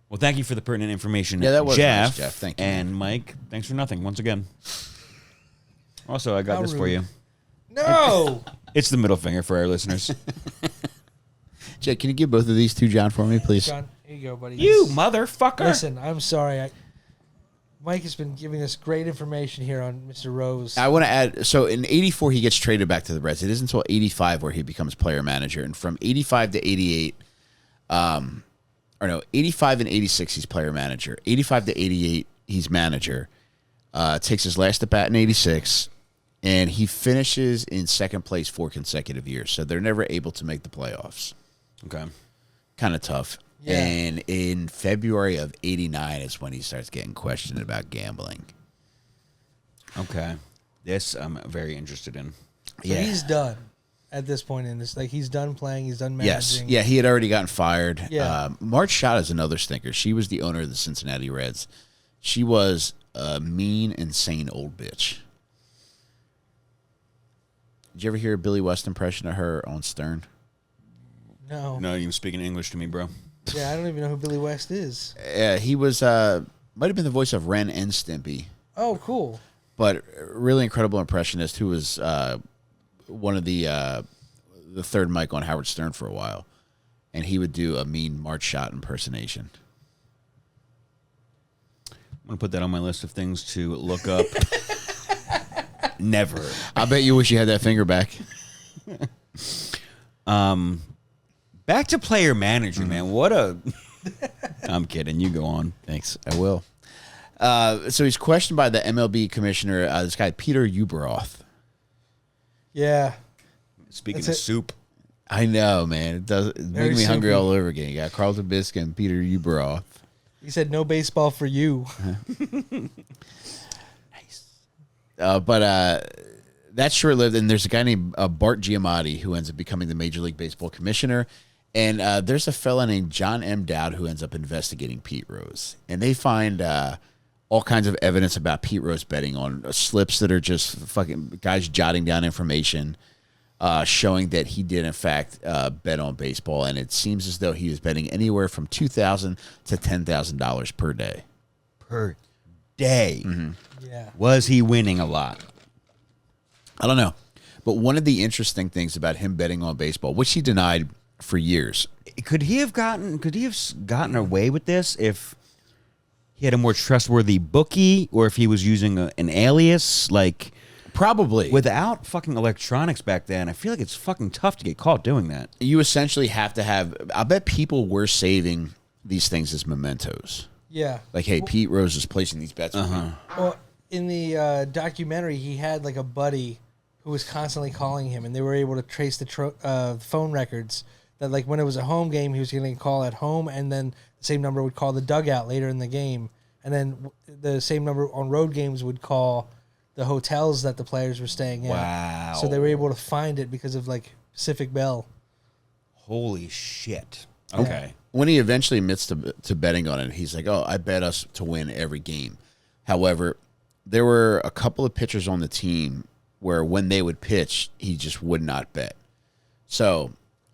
Well, thank you for the pertinent information, Yeah, that was Jeff. nice, Jeff. Thank you. And Mike, thanks for nothing once again. Also, I got How this for rude. you. No. It's the middle finger for our listeners. Jake, can you give both of these to John for me, please? John, here you go, buddy. You motherfucker! Listen, I'm sorry. Mike has been giving us great information here on Mr. Rose. I want to add, so in 84, he gets traded back to the Reds. It isn't until 85 where he becomes player manager. And from 85 to 88, or no, 85 and 86, he's player manager. 85 to 88, he's manager. Takes his last at bat in 86, and he finishes in second place 4 consecutive years. So they're never able to make the playoffs. Okay. Kind of tough. Yeah. And in February of 89 is when he starts getting questioned about gambling. Okay. This I'm very interested in. So he's done at this point in this. Like, he's done playing. He's done managing. Yes. Yeah, he had already gotten fired. Yeah. Marge Schott is another stinker. She was the owner of the Cincinnati Reds. She was a mean, insane old bitch. Did you ever hear a Billy West impression of her on Stern? No. Not even speaking English to me, bro. Yeah, I don't even know who Billy West is. Yeah, he was, might have been the voice of Ren and Stimpy, Oh, cool. but really incredible impressionist who was one of the third mic on Howard Stern for a while. And he would do a mean Marge Schott impersonation. I'm going to put that on my list of things to look up. Never. I bet you wish you had that finger back. Back to player manager, man. What a... I'm kidding. You go on. Thanks. I will. So he's questioned by the MLB commissioner, this guy, Peter Ueberroth. Yeah. Speaking That's of it. soup, I know, man. It's Very making me hungry soupy. all over again. You got Carlton Biscuit and Peter Ueberroth. He said no baseball for you. But that's short-lived, and there's a guy named Bart Giamatti who ends up becoming the Major League Baseball commissioner, and there's a fella named John M. Dowd who ends up investigating Pete Rose, and they find all kinds of evidence about Pete Rose betting on slips that are just fucking guys jotting down information, showing that he did in fact bet on baseball, and it seems as though he was betting anywhere from $2,000 to $10,000 per day. per day. Yeah. Was he winning a lot? I don't know. But one of the interesting things about him betting on baseball, which he denied for years. Could he have gotten away with this if he had a more trustworthy bookie, or if he was using an alias? Like, Probably. without fucking electronics back then, I feel like it's fucking tough to get caught doing that. You essentially have to have, I bet people were saving these things as mementos. Yeah. Like, hey, Pete Rose is placing these bets with me. Well, in the documentary, he had like a buddy who was constantly calling him, and they were able to trace the phone records. That like when it was a home game, he was going to call at home, and then the same number would call the dugout later in the game, and then the same number on road games would call the hotels that the players were staying at. Wow. So they were able to find it because of like Pacific Bell. Holy shit. Okay. When he eventually admits to betting on it, he's like, oh, I bet us to win every game. However, there were a couple of pitchers on the team where when they would pitch, he just would not bet. So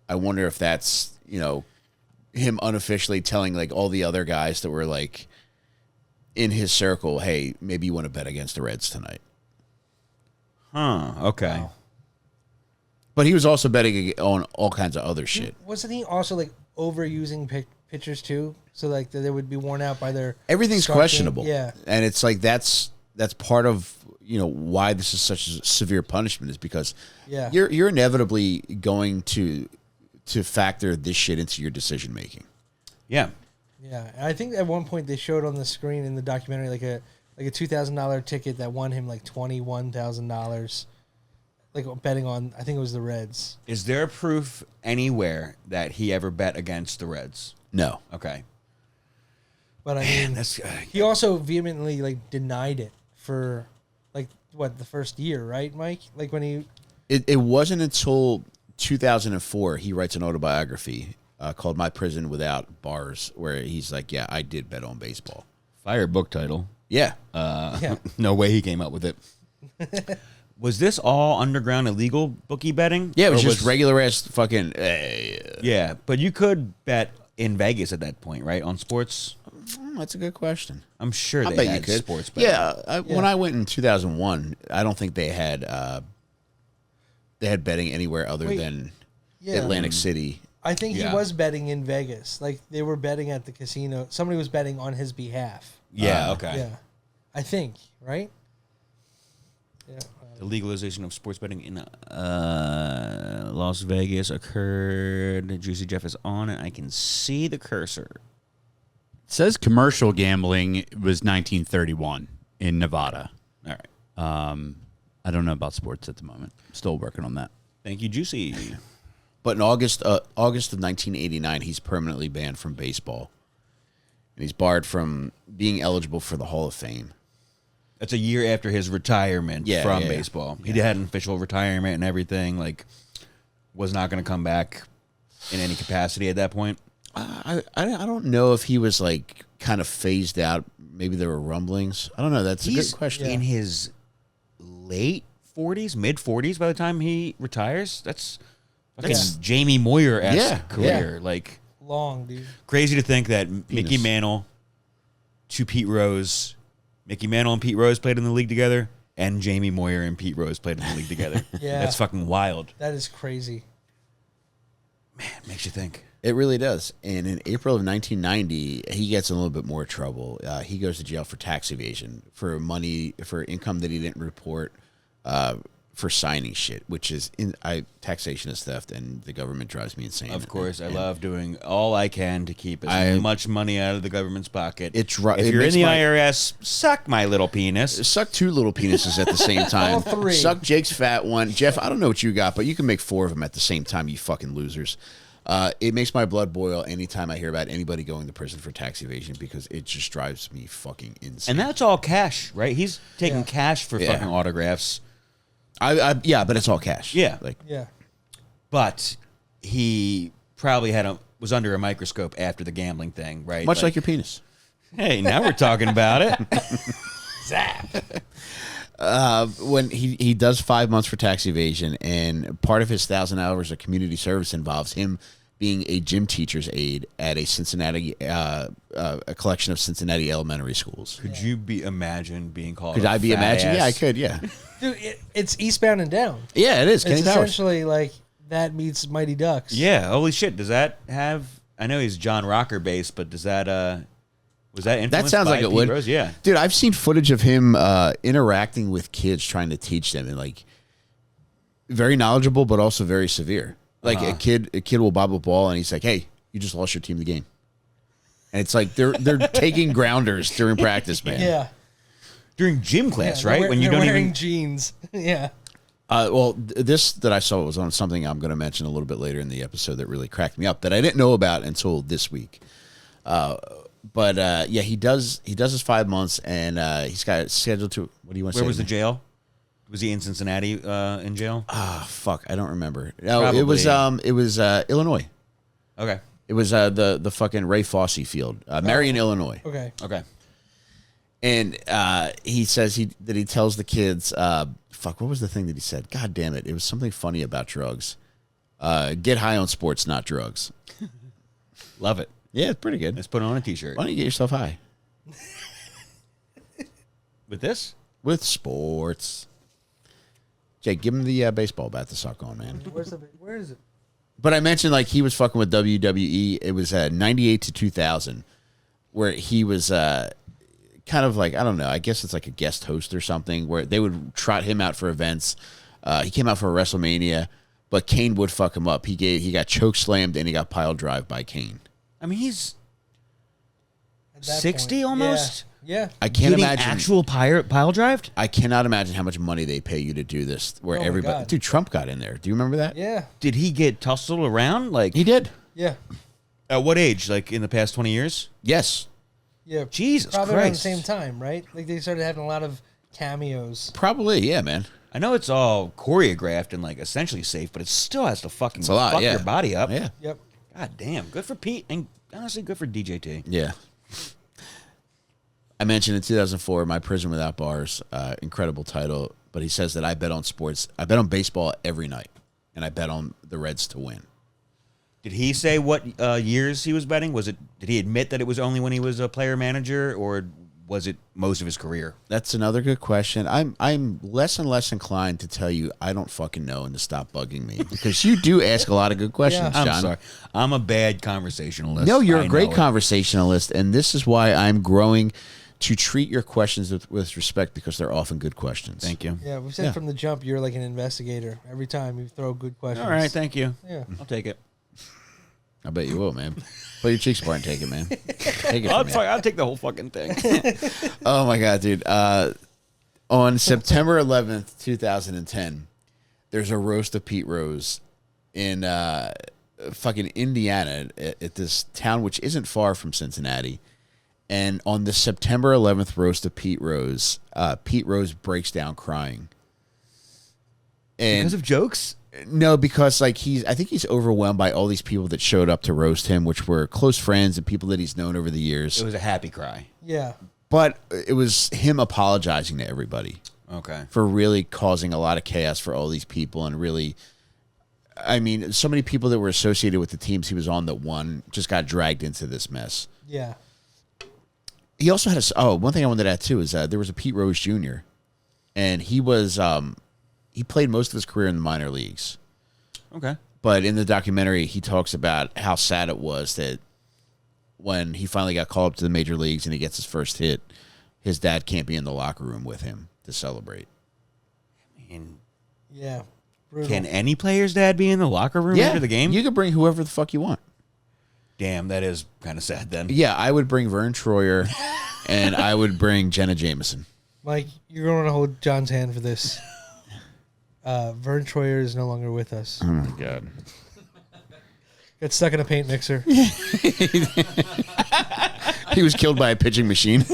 I wonder if that's, him unofficially telling like all the other guys that were like in his circle, hey, maybe you want to bet against the Reds tonight. Huh. Okay. Wow. But he was also betting on all kinds of other shit. Wasn't he also like overusing pitchers too? So like they would be worn out by their Everything's start game? questionable. Yeah. And it's like that's part of why this is such a severe punishment, is because Yeah. you're inevitably going to factor this shit into your decision making. Yeah. Yeah, and I think at one point they showed on the screen in the documentary like a $2,000 ticket that won him like $21,000, like betting on, I think it was the Reds. Is there proof anywhere that he ever bet against the Reds? No. Okay. But I mean, That's he also vehemently like denied it for like the first year, right, Mike? Like when he It wasn't until 2004 he writes an autobiography called My Prison Without Bars, where he's like, yeah, I did bet on baseball. fire book title. Yeah. yeah. No way he came up with it. Was this all underground illegal bookie betting? Yeah, it was Or just regular ass fucking. Yeah, but you could bet in Vegas at that point, right? On sports. That's a good question. I'm sure I they bet had you could. sports betting. Yeah, when I went in 2001, I don't think they had betting anywhere other Wait, than Yeah. Atlantic City. I think Yeah. he was betting in Vegas. Like they were betting at the casino. Somebody was betting on his behalf. Yeah, okay. Yeah. I think, right? Yeah. The legalization of sports betting in Las Vegas occurred. Juicy Jeff is on it. I can see the cursor. says commercial gambling was 1931 in Nevada. All right. I don't know about sports at the moment. Still working on that. Thank you, Juicy. But in August of 1989, he's permanently banned from baseball. And he's barred from being eligible for the Hall of Fame. That's a year after his retirement from baseball. He had an official retirement and everything. Like, was not going to come back in any capacity at that point. I don't know if he was like kind of phased out. Maybe there were rumblings. I don't know. That's a good question. In his late 40s, mid 40s by the time he retires. That's Jamie Moyer-esque career. Yeah. Like, Long, dude. crazy to think that Mickey Mantle to Pete Rose, Mickey Mantle and Pete Rose played in the league together, and Jamie Moyer and Pete Rose played in the league together. Yeah. That's fucking wild. That is crazy. Man, makes you think. It really does. And in April of 1990, he gets in a little bit more trouble. He goes to jail for tax evasion, for income that he didn't report, for signing shit, which is taxation is theft, and the government drives me insane. Of course, I love doing all I can to keep as much money out of the government's pocket. If you're in the IRS, suck my little penis. Suck two little penises at the same time. All three. Suck Jake's fat one. Jeff, I don't know what you got, but you can make 4 of them at the same time, you fucking losers. It makes my blood boil anytime I hear about anybody going to prison for tax evasion because it just drives me fucking insane. And that's all cash, right? He's taking cash for fucking autographs. Yeah, but it's all cash. Yeah. Yeah. But he probably was under a microscope after the gambling thing, right? Much like your penis. Hey, now we're talking about it. Zap. When he does 5 months for tax evasion, and part of his 1,000 hours of community service involves him being a gym teacher's aide at a Cincinnati, a collection of Cincinnati elementary schools. Could you imagine being called? Could I be imagined? Yeah, I could. Yeah. Dude, it's Eastbound and Down. Yeah, it is. Kenny It's Powers. essentially like that meets Mighty Ducks. Yeah. Holy shit. Does that have? I know he's John Rocker based, but does that? Was that influenced? That sounds by like it Pete would. Rose? Yeah. Dude, I've seen footage of him interacting with kids, trying to teach them, and like very knowledgeable, but also very severe. Like a kid will bob a ball, and he's like, "Hey, you just lost your team the game." And it's like they're taking grounders during practice, man. Yeah. During gym class, Yeah, right? When you they're don't wearing even. jeans. Yeah. Well, this that I saw was on something I'm going to mention a little bit later in the episode that really cracked me up that I didn't know about until this week. But yeah, he does his 5 months, and he's got scheduled to. What do you want to say? Where was the jail? Was he in Cincinnati in jail? Ah, fuck, I don't remember. No, Probably. it was Illinois. Okay. It was the fucking Ray Fosse field, Marion, Illinois. Okay. Okay. And he says he tells the kids, fuck, what was the thing that he said? God damn it, it was something funny about drugs. Get high on sports, not drugs. Love it. Yeah, it's pretty good. Let's put on a T-shirt. Why don't you get yourself high With this? with sports? Jake, give him the baseball bat to suck on, man. Where is it? But I mentioned like he was fucking with WWE. It was 98 to 2000, where he was kind of like, I don't know, I guess it's like a guest host or something, where they would trot him out for events. He came out for a WrestleMania, but Kane would fuck him up. He got choke slammed and he got pile drive by Kane. I mean, he's At that 60 point. almost? Yeah. I can't getting imagine actual pile drive? I cannot imagine how much money they pay you to do this. Where Oh my everybody, God. dude, Trump got in there. Do you remember that? Yeah. Did he get tussled around? Like, He did. Yeah. at what age? Like in the past 20 years? Yes, Yeah. Jesus Probably around the Christ. same time, right? Like they started having a lot of cameos. probably. Yeah, man. I know it's all choreographed and like essentially safe, but it still has to fucking It's a lot. fuck Yeah, your body up. Yeah, Yep. God damn. Good for Pete and honestly good for DJT. yeah. I mentioned in 2004, My Prison Without Bars, incredible title. But he says that I bet on sports. I bet on baseball every night, and I bet on the Reds to win. Did he say what years he was betting? Did he admit that it was only when he was a player manager, or was it most of his career? That's another good question. I'm less and less inclined to tell you I don't fucking know and to stop bugging me because you do ask a lot of good questions, Yeah. John. I'm sorry. I'm a bad conversationalist. No, you're I a great know it. conversationalist, and this is why I'm growing to treat your questions with respect because they're often good questions. Thank you. Yeah. We said Yeah. from the jump you're like an investigator. Every time you throw good questions. All right, thank you. Yeah. I'll take it. I bet you will, man. Play your cheeks apart and take it, man. Take it from me. I'll take the whole fucking thing. Oh my god, dude. On September 11th, 2010, there's a roast of Pete Rose in fucking Indiana at this town which isn't far from Cincinnati. And on the September 11th roast of Pete Rose breaks down crying. And Because of jokes? no, because like I think he's overwhelmed by all these people that showed up to roast him, which were close friends and people that he's known over the years. It was a happy cry. Yeah. But it was him apologizing to everybody Okay. for really causing a lot of chaos for all these people, and really, I mean, so many people that were associated with the teams he was on that won just got dragged into this mess. Yeah. He also had one thing I wanted to add too is there was a Pete Rose Jr. and he was he played most of his career in the minor leagues. Okay. But in the documentary, he talks about how sad it was that when he finally got called up to the major leagues and he gets his first hit, his dad can't be in the locker room with him to celebrate. And Yeah. Brutal. can any player's dad be in the locker room after the game? You can bring whoever the fuck you want. Damn, that is kind of sad then. Yeah, I would bring Vern Troyer and I would bring Jenna Jameson. Mike, you're going to hold John's hand for this. Vern Troyer is no longer with us. Oh my god. Got stuck in a paint mixer. He was killed by a pitching machine.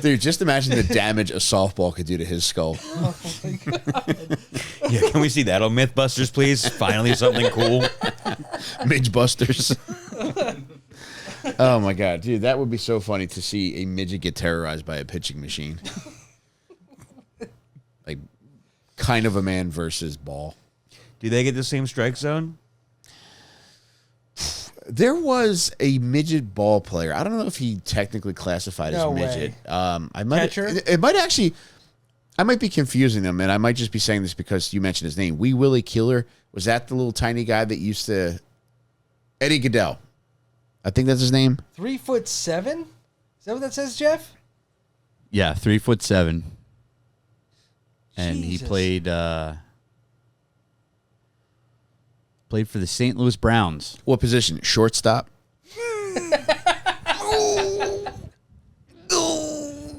Dude, just imagine the damage a softball could do to his skull. Yeah, can we see that on Mythbusters, please? Finally, something cool. Midge Busters. Oh my god, dude, that would be so funny to see a midget get terrorized by a pitching machine. Like, kind of a man versus ball. Do they get the same strike zone? There was a midget ball player. I don't know if he technically classified No as midget. way. I might. Catcher? It might actually. I might be confusing them, and I might just be saying this because you mentioned his name. Wee Willie Keeler, was that the little tiny guy that used to? Eddie Goodell, I think that's his name. 3'7"? Is that what that says, Jeff? Yeah, 3'7", and Jesus. he played for the St. Louis Browns. What position? Shortstop.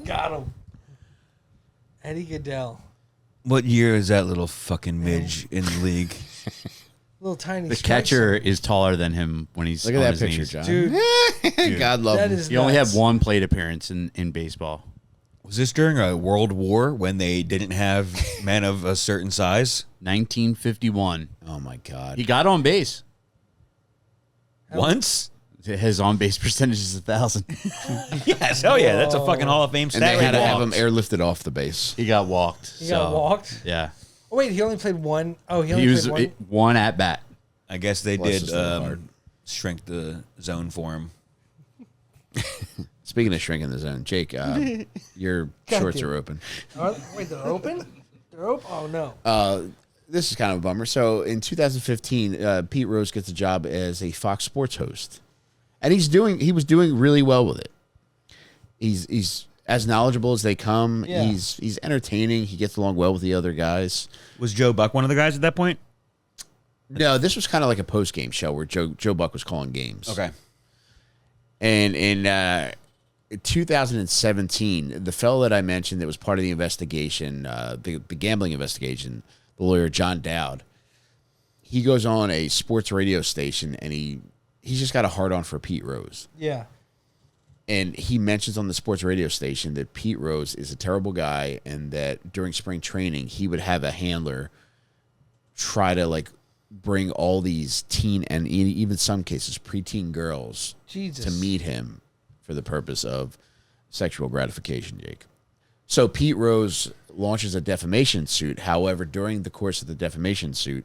Got him. Eddie Goodell. What year is that little fucking midge in the league? Little tiny The strike catcher zone. is taller than him when he's Look on at that his picture, knees. John. Dude, God love that him. is He only had nuts. one plate appearance in baseball. Was this during a world war when they didn't have men of a certain size? 1951. Oh my God. He got on base. Once? His on base percentage is 1,000. Yes, hell yeah. That's a fucking Hall of Fame and stat. they had to right have there. him airlifted off the base. He got walked. He got walked? Yeah. Oh, wait, he only played one. Oh, he only He was played one. one at bat. I guess they Bless did his little heart. shrink the zone for him. Speaking of shrinking the zone, Jake, your shorts damn. are open. Wait, they're open? They're open? Oh, no. This is kind of a bummer. So in 2015, Pete Rose gets a job as a Fox Sports host, and he was doing really well with it. He's as knowledgeable as they come. Yeah. He's entertaining. He gets along well with the other guys. Was Joe Buck one of the guys at that point? No, this was kind of like a post game show where Joe Buck was calling games. Okay. And in 2017, the fellow that I mentioned that was part of the investigation, the gambling investigation, the lawyer Jon Dowd, he goes on a sports radio station and he's just got a hard on for Pete Rose. Yeah. And he mentions on the sports radio station that Pete Rose is a terrible guy and that during spring training, he would have a handler try to like bring all these teen and even some cases preteen girls Jesus. to meet him for the purpose of sexual gratification, Jake. So Pete Rose launches a defamation suit. However, during the course of the defamation suit,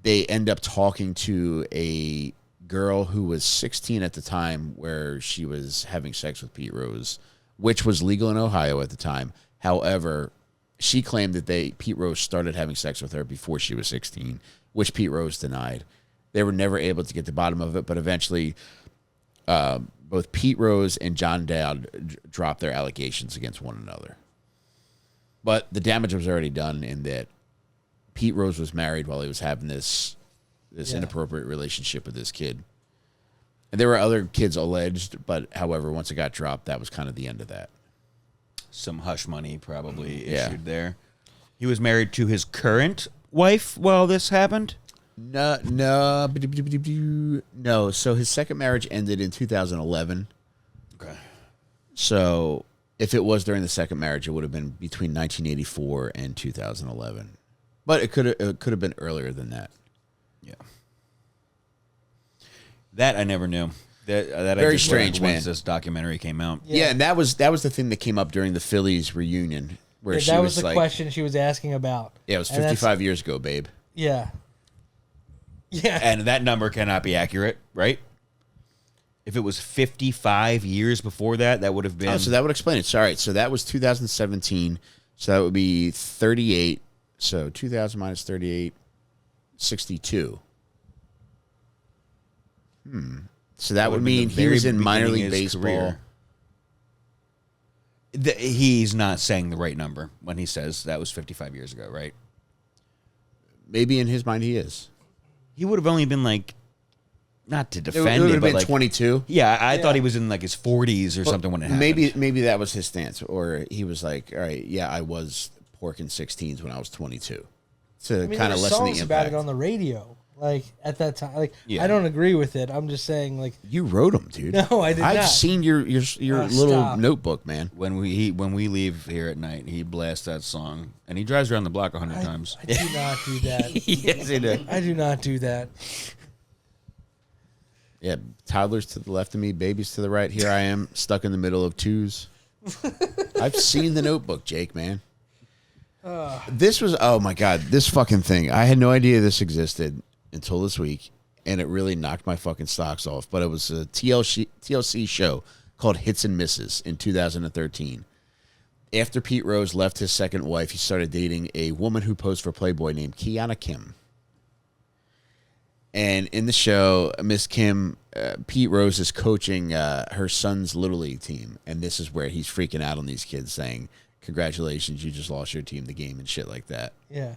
they end up talking to a girl who was 16 at the time where she was having sex with Pete Rose, which was legal in Ohio at the time. However, she claimed that Pete Rose started having sex with her before she was 16, which Pete Rose denied. They were never able to get to the bottom of it, but eventually both Pete Rose and Jon Dowd dropped their allegations against one another. But the damage was already done in that Pete Rose was married while he was having this inappropriate relationship with this kid. And there were other kids alleged, but however, once it got dropped, that was kind of the end of that. Some hush money probably Yeah. issued there. He was married to his current wife while this happened? No. So his second marriage ended in 2011. Okay. So if it was during the second marriage, it would have been between 1984 and 2011. But it could have been earlier than that. Yeah. That I never knew. That Very I just strange, learned man. once this documentary came out. Yeah, and that was the thing that came up during the Phillies reunion, where she that was was the like, question she was asking about. "Yeah, it was And that's- 55 years ago, babe." Yeah. Yeah. And that number cannot be accurate, right? If it was 55 years before that, that would have been... Oh, so that would explain it. Sorry, so that was 2017. So that would be 38. So 2000 minus 38, 62. So that would would've been mean the he very was in minor beginning league of his baseball. career. He's not saying the right number when he says that was 55 years ago, right? Maybe in his mind he is. He would have only been like, not to It defend would it, have but been like 22. Yeah, I thought he was in like his 40s or something when it happened. Maybe that was his stance, or he was like, "All right, yeah, I was porking 16s when I was 22," to I mean, kind there of were lessen songs the about impact. it on the radio, like at that time. Like Yeah. I don't agree with it. I'm just saying, like You wrote them, dude. No, I did I've not. seen your little stop. notebook, man. When we leave here at night, he blasts that song, and he drives around the block 100 times. I do not do that. Yes, it is. I do not do that. Yeah, toddlers to the left of me, babies to the right. Here I am, stuck in the middle of twos. I've seen the notebook, Jake, man. This was, oh my God, this fucking thing. I had no idea this existed until this week, and it really knocked my fucking socks off. But it was a TLC show called Hits and Misses in 2013. After Pete Rose left his second wife, he started dating a woman who posed for Playboy named Kiana Kim. And in the show, Miss Kim, Pete Rose is coaching her son's Little League team. And this is where he's freaking out on these kids saying, "Congratulations, you just lost your team the game," and shit like that. Yeah.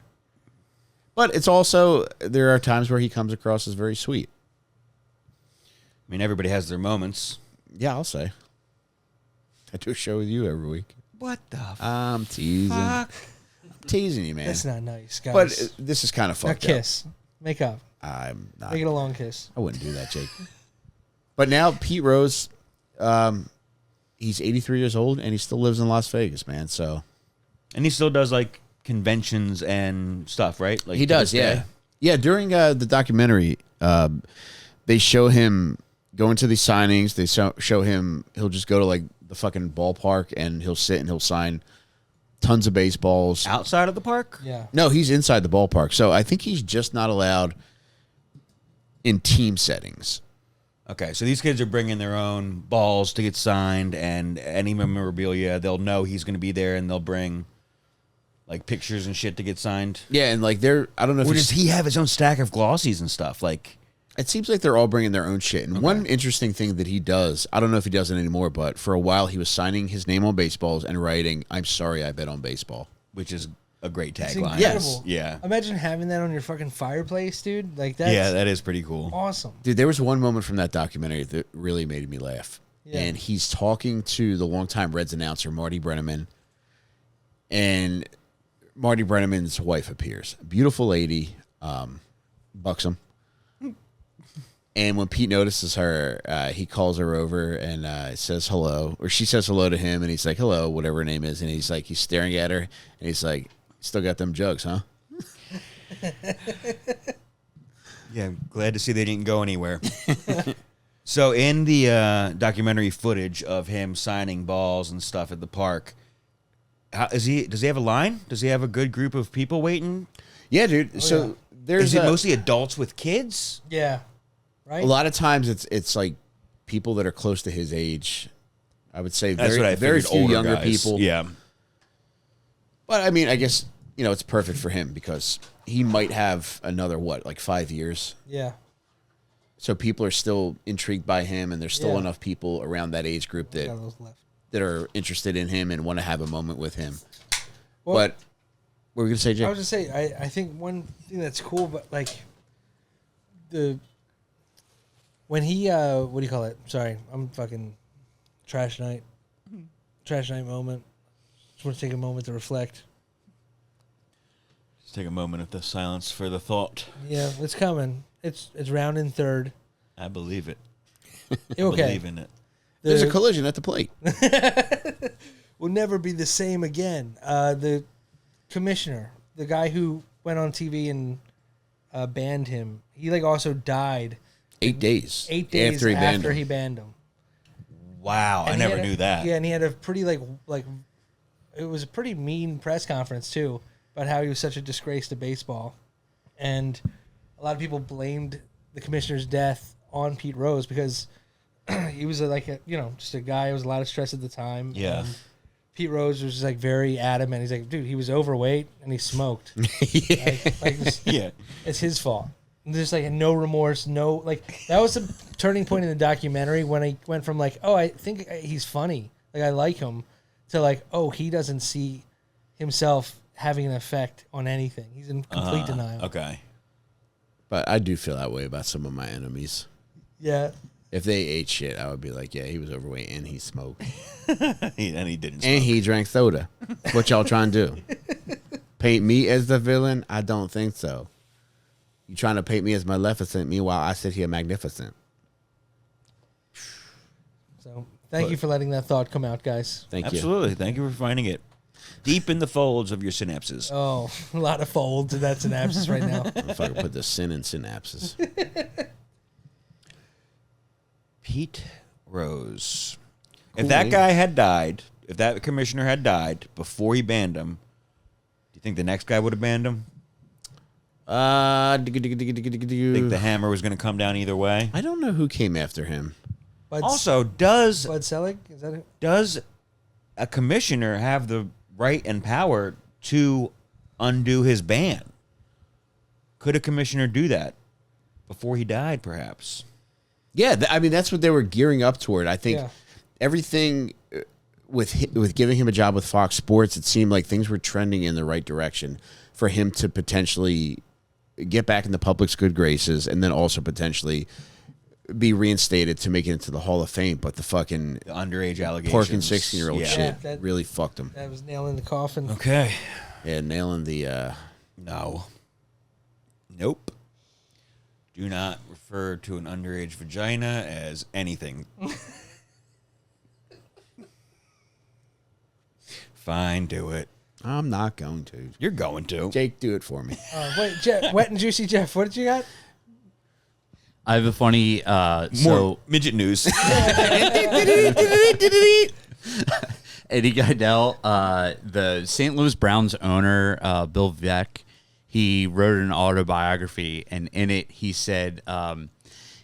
But it's also, there are times where he comes across as very sweet. I mean, everybody has their moments. Yeah, I'll say. I do a show with you every week. What the I'm teasing. fuck? I'm teasing you, man. That's not nice, guys. But this is kind of now fucked up. kiss. Make up. I'm not. Make it a long kiss. I wouldn't do that, Jake. But now Pete Rose, he's 83 years old and he still lives in Las Vegas, man. So And he still does like conventions and stuff, right? Like he to does, this yeah, day? yeah. During the documentary, they show him going to these signings. They show him. He'll just go to like the fucking ballpark and he'll sit and he'll sign tons of baseballs. Outside of the park? Yeah. No, he's inside the ballpark. So I think he's just not allowed in team settings. Okay, so these kids are bringing their own balls to get signed, and any memorabilia. They'll know he's going to be there, and they'll bring like pictures and shit to get signed. Yeah, and like I don't know if Or you does he have his own stack of glossies and stuff? Like, It seems like they're all bringing their own shit. And one interesting thing that he does, I don't know if he does it anymore, but for a while he was signing his name on baseballs and writing, "I'm sorry I bet on baseball." which is a great It's tagline. incredible. Yeah. Imagine having that on your fucking fireplace, dude. Like that's Yeah, that is pretty cool. awesome. Dude, there was one moment from that documentary that really made me laugh. Yeah. And he's talking to the longtime Reds announcer, Marty Brenneman. And Marty Brenneman's wife appears. Beautiful lady, buxom. And when Pete notices her, he calls her over and says hello. Or she says hello to him, and he's like, hello, whatever her name is. And he's like, he's staring at her, and he's like, still got them jugs, huh? Yeah, I'm glad to see they didn't go anywhere. So in the documentary footage of him signing balls and stuff at the park, does he have a line? Does he have a good group of people waiting? Yeah, dude. So yeah. there's Is it mostly adults with kids? Yeah. Right? a lot of times it's like people that are close to his age. I would say That's very, what I very figured, few older younger guys. people. Yeah. But I mean, I guess, it's perfect for him because he might have another, like 5 years. Yeah. So people are still intrigued by him, and there's still Yeah. enough people around that age group Got those left. that are interested in him and want to have a moment with him. Well, But what were we gonna say, Jay? I was just say I think one thing that's cool, but like when he what do you call it? Sorry, I'm fucking trash night moment. Just want to take a moment to reflect. Let's take a moment of the silence for the thought. Yeah, it's coming. It's round in third. I believe it. Okay. Believe in it. There's a collision at the plate. Will never be the same again. The commissioner, the guy who went on TV and banned him, he like also died 8 days. 8 days after he banned him. Wow, I And he never had knew that. Yeah, and he had a pretty like it was a pretty mean press conference too about how he was such a disgrace to baseball, and a lot of people blamed the commissioner's death on Pete Rose because he was just a guy who was a lot of stress at the time. Yeah. And Pete Rose was just like very adamant. He's like, dude, he was overweight and he smoked. Yeah. It's his fault. And there's like no remorse, no that was a turning point in the documentary when he went from like, oh, I think he's funny, like I like him, to like, oh, he doesn't see himself having an effect on anything. He's in complete denial. Okay. But I do feel that way about some of my enemies. Yeah. If they ate shit, I would be like, yeah, he was overweight and he smoked. And he didn't smoke. And he drank soda. What y'all trying to do? Paint me as the villain? I don't think so. You trying to paint me as maleficent, meanwhile I sit here magnificent. So thank you for letting that thought come out, guys. Thank you. Absolutely. Thank you for finding it deep in the folds of your synapses. Oh, a lot of folds in that synapses right now. If I could put the sin in synapses. Pete Rose. Cool If that name. guy had died, if that commissioner had died before he banned him, do you think the next guy would have banned him? Think Think the hammer was going to come down either way? I don't know who came after him. Also, does Bud Selig? Is that it? does a commissioner have the right and power to undo his ban? Could a commissioner do that before he died, perhaps? Yeah, I mean that's what they were gearing up toward. I think Yeah. everything with giving him a job with Fox Sports, it seemed like things were trending in the right direction for him to potentially get back in the public's good graces and then also potentially be reinstated to make it into the Hall of Fame. But the fucking The underage allegations. porking 16-year-old Yeah. shit That- really fucked him. That was nailing the coffin. Okay. Yeah, nailing the No. Nope. Do not refer to an underage vagina as anything. Fine, do it. I'm not going to. You're going to. Jake, do it for me. Wait, Jeff, Wet and Juicy Jeff, what did you got? I have a funny. More So midget news. Eddie Geidel, the St. Louis Browns owner, Bill Veeck, he wrote an autobiography, and in it he said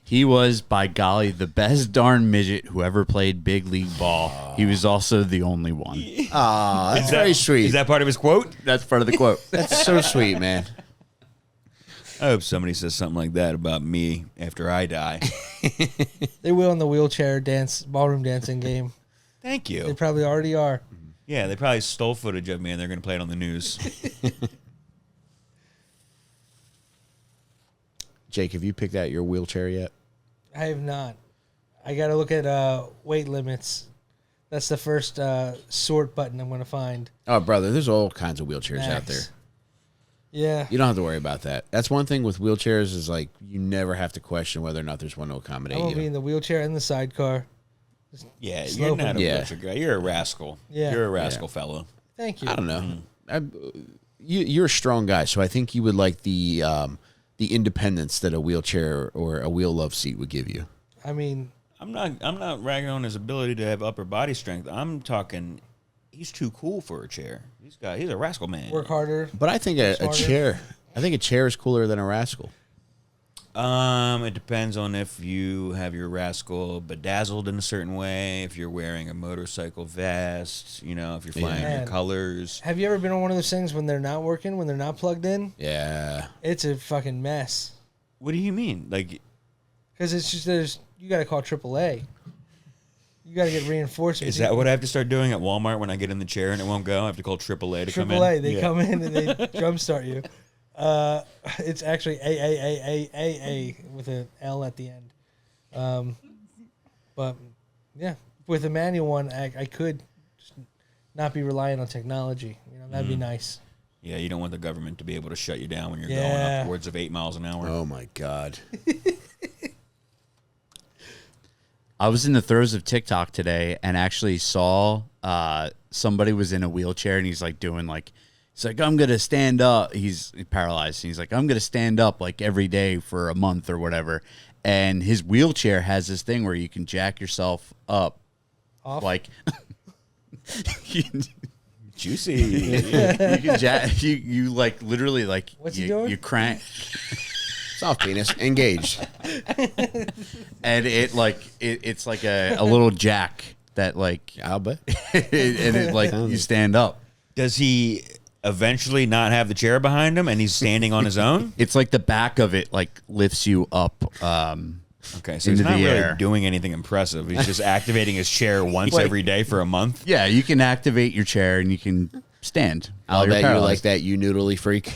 he was, by golly, the best darn midget who ever played big league ball. He was also the only one. Aw, that's very sweet. Is that part of his quote? That's part of the quote. That's so sweet, man. I hope somebody says something like that about me after I die. They will in the wheelchair dance, ballroom dancing game. Thank They you. probably already are. Yeah, they probably stole footage of me and they're going to play it on the news. Jake, have you picked out your wheelchair yet? I have not. I got to look at weight limits. That's the first sort button I'm going to find. Oh, brother, there's all kinds of wheelchairs out Max. there. Yeah. You don't have to worry about that. That's one thing with wheelchairs is like you never have to question whether or not there's one to accommodate I'm going to be you. in the wheelchair and the sidecar. Yeah, Slow you're not a Yeah. wheelchair guy. You're a rascal. Yeah. You're a rascal fellow. Thank you. I don't know. You're a strong guy, so I think you would like the independence that a wheelchair or a wheel love seat would give you. I mean, I'm not ragging on his ability to have upper body strength. I'm talking he's too cool for a chair. He's a rascal man. work harder. But I think a Smarter. chair. I think a chair is cooler than a rascal. It depends on if you have your rascal bedazzled in a certain way, if you're wearing a motorcycle vest, if you're flying Man. your colors. Have you ever been on one of those things when they're not working, when they're not plugged in? Yeah. It's a fucking mess. What do you mean? Like, Because it's just, you got to call AAA. You got to get reinforcements. Is that what I have to start doing at Walmart when I get in the chair and it won't go? I have to call AAA to come in? AAA, they come in and they jumpstart you. It's actually A with an L at the end. But yeah, with a manual one, I could just not be reliant on technology. You know, that'd be nice. Yeah, you don't want the government to be able to shut you down when you're going Yeah. upwards of 8 miles an hour. Oh my God. I was in the throes of TikTok today and actually saw somebody was in a wheelchair and he's like doing like, he's like, I'm going to stand up. He's paralyzed. And he's like, I'm going to stand up like every day for a month or whatever. And his wheelchair has this thing where you can jack yourself up. Off? Like, Juicy. you can jack, you like literally like, What's he doing? You crank. Soft penis. Engaged. And it's like a little jack that like, I'll bet. and it like you stand up. Does he eventually not have the chair behind him and he's standing on his own? It's like the back of it like lifts you up. Okay, so Into he's not the really air. doing anything impressive. He's just activating his chair once every day for a month. Yeah, you can activate your chair and you can stand. I'll while you're bet you like paralyzed. that, you noodly freak.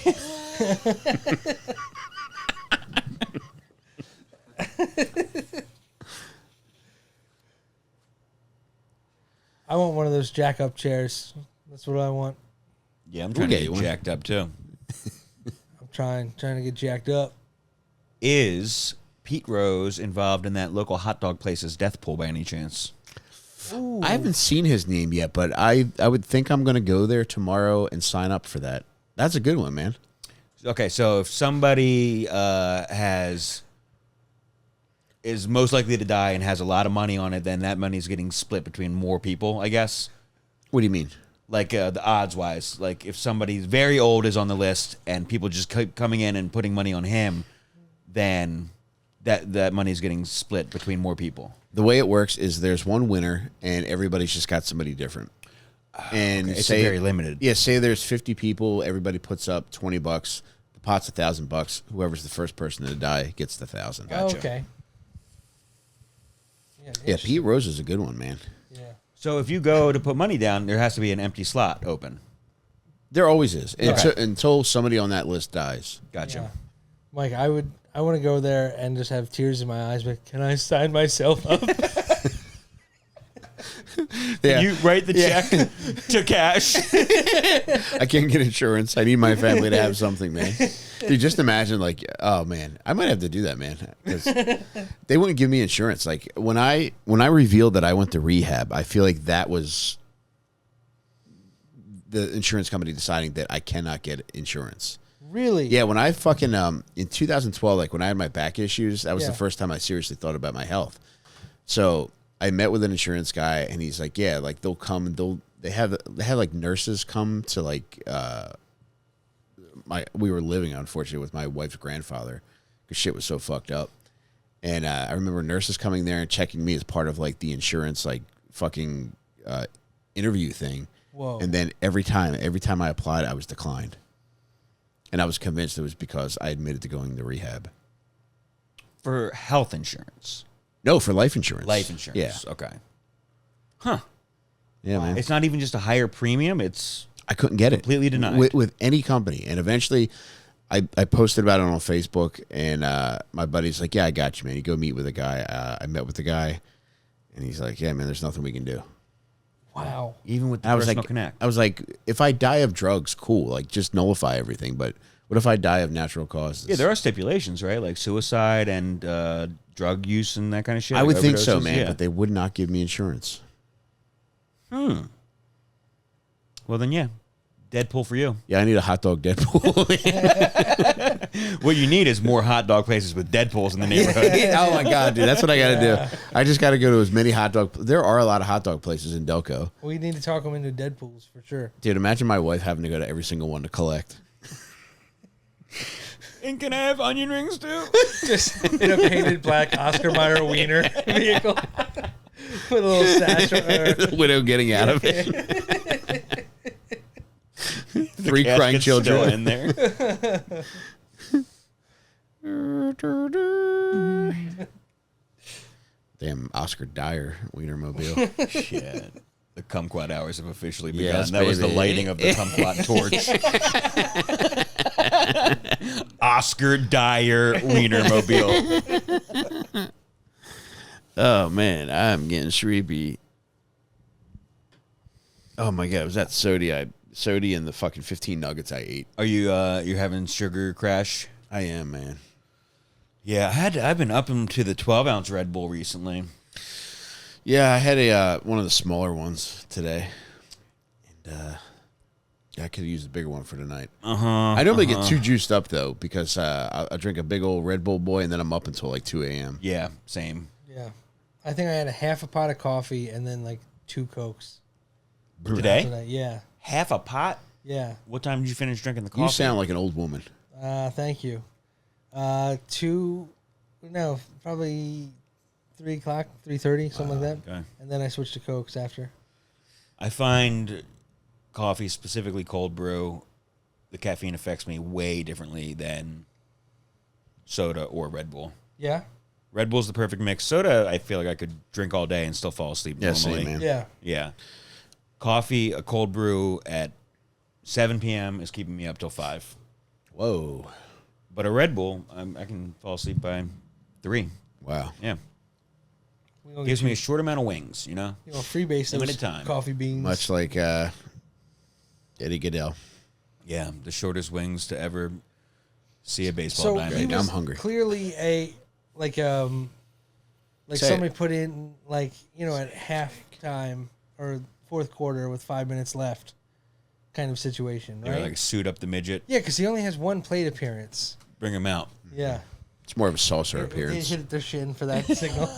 I want one of those jack up chairs. That's what I want. Yeah, I'm trying get to you get one. jacked up too. I'm trying to get jacked up. Is Pete Rose involved in that local hot dog place's death pool by any chance? I haven't seen his name yet, but I would think I'm going to go there tomorrow and sign up for that. That's a good one, man. Okay, so if somebody is most likely to die and has a lot of money on it, then that money's getting split between more people, I guess. What do you mean? Like the odds wise, like if somebody's very old is on the list and people just keep coming in and putting money on him, then that money's getting split between more people. The way it works is there's one winner and everybody's just got somebody different. And Okay, it's very limited. Yeah, say there's 50 people, everybody puts up $20. The pot's $1,000. Whoever's the first person to die gets the 1,000. Gotcha. Okay. Yeah, Pete Rose is a good one, man. Yeah. So if you go to put money down, there has to be an empty slot open. There always is until somebody on that list dies. Gotcha. Yeah. Mike, I want to go there and just have tears in my eyes, but can I sign myself up? Yeah. You write the check to cash. I can't get insurance. I need my family to have something, man. Dude, just imagine, like, oh man, I might have to do that, man, because they wouldn't give me insurance. Like when I revealed that I went to rehab, I feel like that was the insurance company deciding that I cannot get insurance. Really? Yeah, when I fucking in 2012, like when I had my back issues, that was Yeah. the first time I seriously thought about my health. So I met with an insurance guy, and he's like, "Yeah, like they'll come and they have like nurses come to like we were living unfortunately with my wife's grandfather because shit was so fucked up, and I remember nurses coming there and checking me as part of like the insurance like fucking interview thing. Whoa. And then every time I applied, I was declined. And I was convinced it was because I admitted to going to rehab. For health insurance. No, for life insurance. Life insurance. Yeah. Okay. Huh. Yeah, man. It's not even just a higher premium. It's I couldn't get completely it. denied. With any company. And eventually, I posted about it on Facebook, and my buddy's like, yeah, I got you, man. You go meet with a guy. I met with the guy, and he's like, yeah, man, there's nothing we can do. Wow. even with the I was personal like, connect. I was like, if I die of drugs, cool. Like, just nullify everything. But what if I die of natural causes? Yeah, there are stipulations, right? Like suicide and drug use and that kind of shit. I like would think so, overdoses. man. Yeah. But they would not give me insurance. Well, then, yeah. Deadpool for you. Yeah, I need a hot dog Deadpool. What you need is more hot dog places with Deadpools in the neighborhood. Oh my god, dude, that's what I got to do. I just got to go to as many hot dog. There are a lot of hot dog places in Delco. We need to talk them into Deadpools for sure. Dude, imagine my wife having to go to every single one to collect. And can I have onion rings too? Just in a painted black Oscar Mayer wiener vehicle with a little sash. The widow getting out of it. Three crying Casket's still children in there. Damn Oscar Dyer Wienermobile. Shit. The kumquat hours have officially begun. Yes, that was the baby. lighting of the kumquat torch. Oscar Dyer Wienermobile. Oh man, I'm getting sleepy. Oh my god, was that sody and the fucking 15 nuggets I ate. Are you you having sugar crash? I am, man. Yeah, I've been up into the 12-ounce Red Bull recently. Yeah, I had a one of the smaller ones today, and I could have used a bigger one for tonight. I normally get too juiced up though because I drink a big old Red Bull boy and then I'm up until like 2 a.m. Yeah, same. Yeah. I think I had a half a pot of coffee and then like 2 Cokes. Today? Yeah. Half a pot? Yeah. What time did you finish drinking the coffee? You sound like an old woman. Thank you. Probably 3 o'clock, 3:30, something like that. Okay. And then I switched to Cokes after. I find coffee, specifically cold brew, the caffeine affects me way differently than soda or Red Bull. Yeah? Red Bull's the perfect mix. Soda, I feel like I could drink all day and still fall asleep Yeah, normally. same, man. Yeah. Yeah. Coffee, a cold brew at 7 p.m. is keeping me up till 5. Whoa. But a Red Bull, I can fall asleep by 3. Wow. Yeah. We don't Gives get me a short amount of wings, you know? freebase those limited time. coffee beans. Much like Eddie Goodell. Yeah, the shortest wings to ever see a baseball So diamond. he Right, was I'm hungry. clearly like Say somebody it. put in at halftime or fourth quarter with 5 minutes left kind of situation, They right? were like suit up the midget, Yeah, because he only has 1 plate appearance. bring him out. Yeah. It's more of a saucer They appearance. hit their shin for that signal.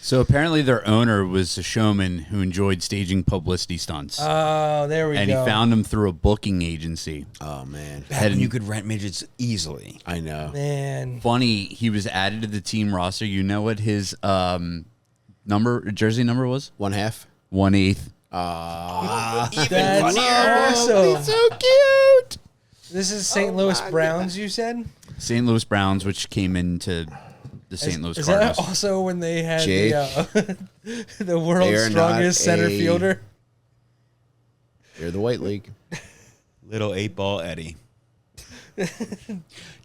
So apparently their owner was a showman who enjoyed staging publicity stunts. Oh, there we and go. he found him through a booking agency. Oh man. Back when you could rent midgets easily. I know. Man. Funny, he was added to the team roster. You know what his jersey number was? 1/2. 1/8. That's awesome. So cute. This is St. Louis Browns, you said? St. Louis Browns, which came into the St. Louis Is Cardinals. that also when they had Jake, the world's they are strongest not center a- fielder? They're the White League. Little 8-ball Eddie.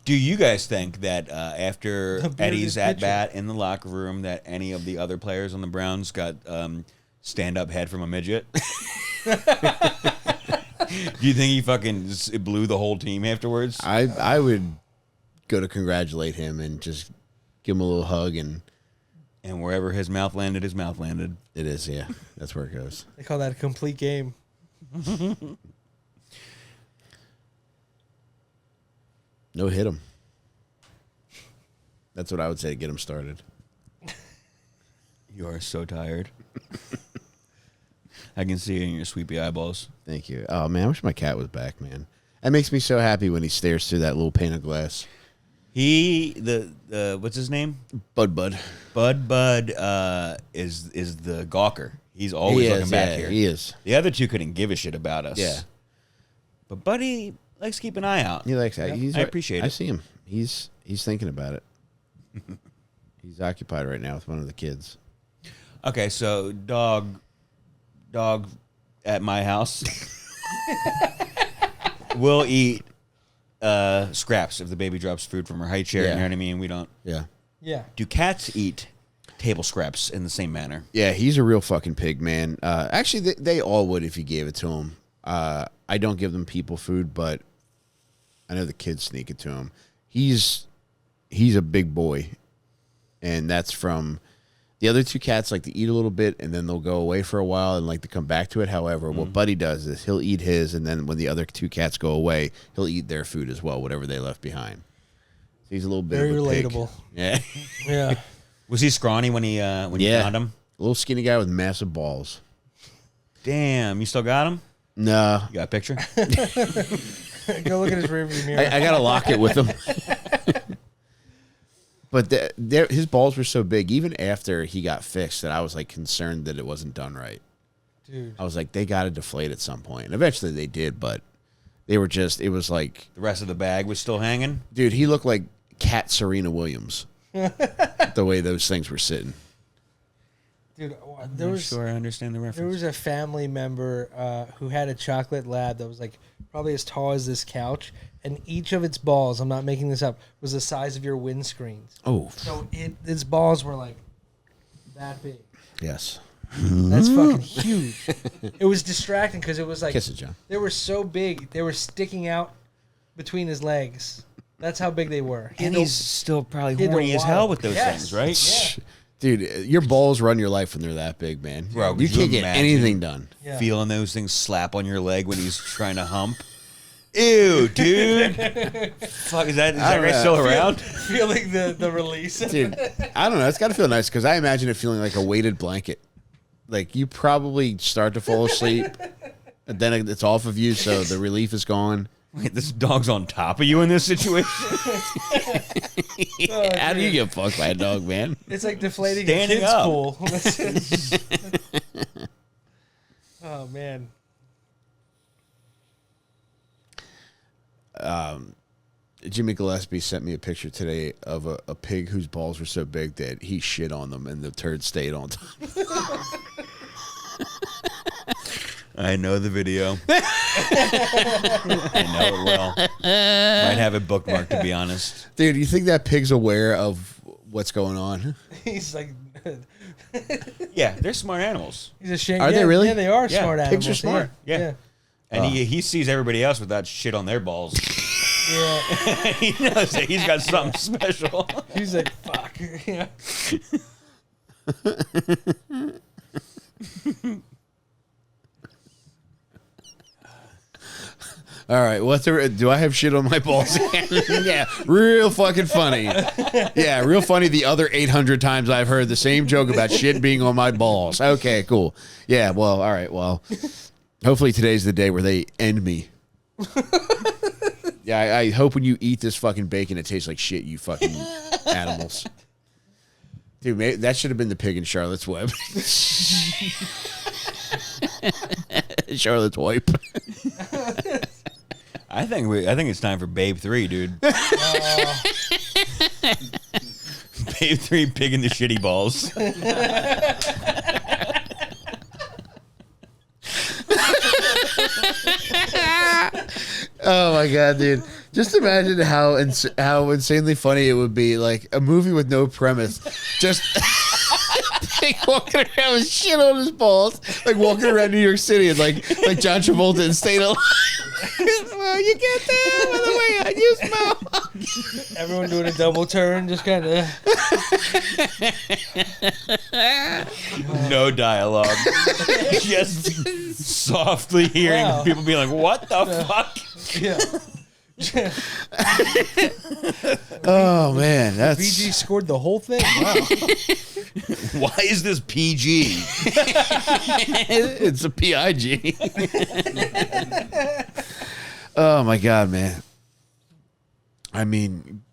Do you guys think that after bearded Eddie's at pitcher. bat in the locker room that any of the other players on the Browns got stand-up head from a midget? Do you think he fucking blew the whole team afterwards? I would go to congratulate him and just give him a little hug, and And wherever his mouth landed, his mouth landed. it is, yeah. That's where it goes. They call that a complete game. No, hit him. That's what I would say to get him started. You are so tired. I can see it in your sweepy eyeballs. Thank you. Oh man, I wish my cat was back, man. That makes me so happy when he stares through that little pane of glass. He what's his name? Bud. Bud is the gawker. He's always He looking is, back yeah, here. he is. The other two couldn't give a shit about us. Yeah. But Buddy likes to keep an eye out. He likes that. He's I appreciate I it. see him. He's thinking about it. He's occupied right now with one of the kids. Okay, so dog at my house will eat scraps if the baby drops food from her high chair. Yeah. You know what I mean? We don't. Yeah. Yeah. Do cats eat table scraps in the same manner? Yeah, he's a real fucking pig, man. Actually, they all would if you gave it to him. I don't give them people food, but I know the kids sneak it to him. He's a big boy, and that's from the other two cats like to eat a little bit, and then they'll go away for a while and like to come back to it. However, what Buddy does is he'll eat his, and then when the other two cats go away, he'll eat their food as well, whatever they left behind. So he's a little bit Very of a pig. relatable. Yeah, Yeah. Was he scrawny when you found him? a little skinny guy with massive balls. Damn, you still got him? No, You got a picture? Go look at his rearview mirror. I got to lock it with him. But his balls were so big, even after he got fixed, that I was like concerned that it wasn't done right. Dude. I was like, they got to deflate at some point. And eventually they did, but they were just, it was like, The rest of the bag was still hanging? dude, he looked like Cat Serena Williams. the way those things were sitting. Dude, I'm there not was sure I understand the reference. there was a family member who had a chocolate lab that was like probably as tall as this couch, and each of its balls, I'm not making this up, was the size of your windscreens. Oh, So its balls were like that big. yes. That's fucking huge. It was distracting because it was like Kiss it, John. they were so big, they were sticking out between his legs. That's how big they were. And he's still probably he had to horny as waddle. hell with those Yes. things, right? Yeah. Dude, your balls run your life when they're that big, man. Bro, you could you can't get imagine? anything done. Yeah. Feeling those things slap on your leg when he's trying to hump. Ew, dude. Fuck, is that don't guy know. still around? Feeling the release. Dude, I don't know. It's got to feel nice because I imagine it feeling like a weighted blanket. Like you probably start to fall asleep, and then it's off of you, so the relief is gone. Wait, this dog's on top of you in this situation? How do you get fucked by a dog, man? It's like deflating Standing a kid's up. pool. Oh man. Jimmy Gillespie sent me a picture today of a pig whose balls were so big that he shit on them and the turd stayed on top. I know the video. I know it well. Might have it bookmarked, to be honest. Dude, you think that pig's aware of what's going on? He's like Yeah, they're smart animals. he's ashamed. Are yeah, they really? Yeah, they are Yeah, smart pigs animals. are smart. Yeah. And he sees everybody else with that shit on their balls. Yeah. He knows that he's got something special. He's like, fuck. Yeah. All right, do I have shit on my balls? Yeah, real fucking funny. Yeah, real funny the other 800 times I've heard the same joke about shit being on my balls. Okay, cool. Yeah, well, all right, well, hopefully today's the day where they end me. Yeah, I hope when you eat this fucking bacon, it tastes like shit, you fucking animals. Dude, that should have been the pig in Charlotte's Web. Charlotte's Wipe. I think it's time for Babe 3, dude. Babe 3, pig in the shitty balls. Oh my god, dude! Just imagine how insanely funny it would be, like a movie with no premise, just like walking around with shit on his balls, like walking around New York City and like John Travolta and staying alive. Well, you get there by the way you smell. Everyone doing a double turn, just kind of. No dialogue. Just softly hearing Wow. people be like, what the fuck? Yeah. Oh man, that's BG scored the whole thing. Wow. Why is this PG? it's a PIG. Oh my god, man. I mean,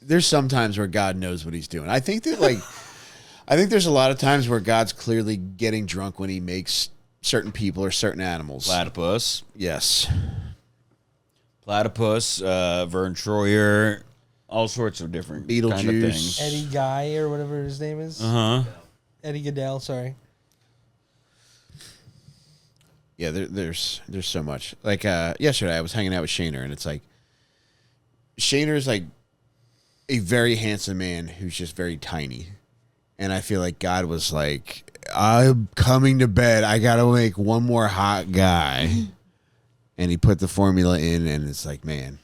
there's some times where God knows what he's doing. I think there's a lot of times where God's clearly getting drunk when he makes certain people or certain animals. Platypus. Yes. Platypus, Vern Troyer, all sorts of different kind of Beetlejuice. things. Eddie Guy or whatever his name is. Uh-huh. Eddie Goodell, sorry. Yeah, there's so much. Like yesterday, I was hanging out with Shaner, and it's like Shaner's like a very handsome man who's just very tiny, and I feel like God was like, "I'm coming to bed. I gotta make one more hot guy," and he put the formula in, and it's like, man,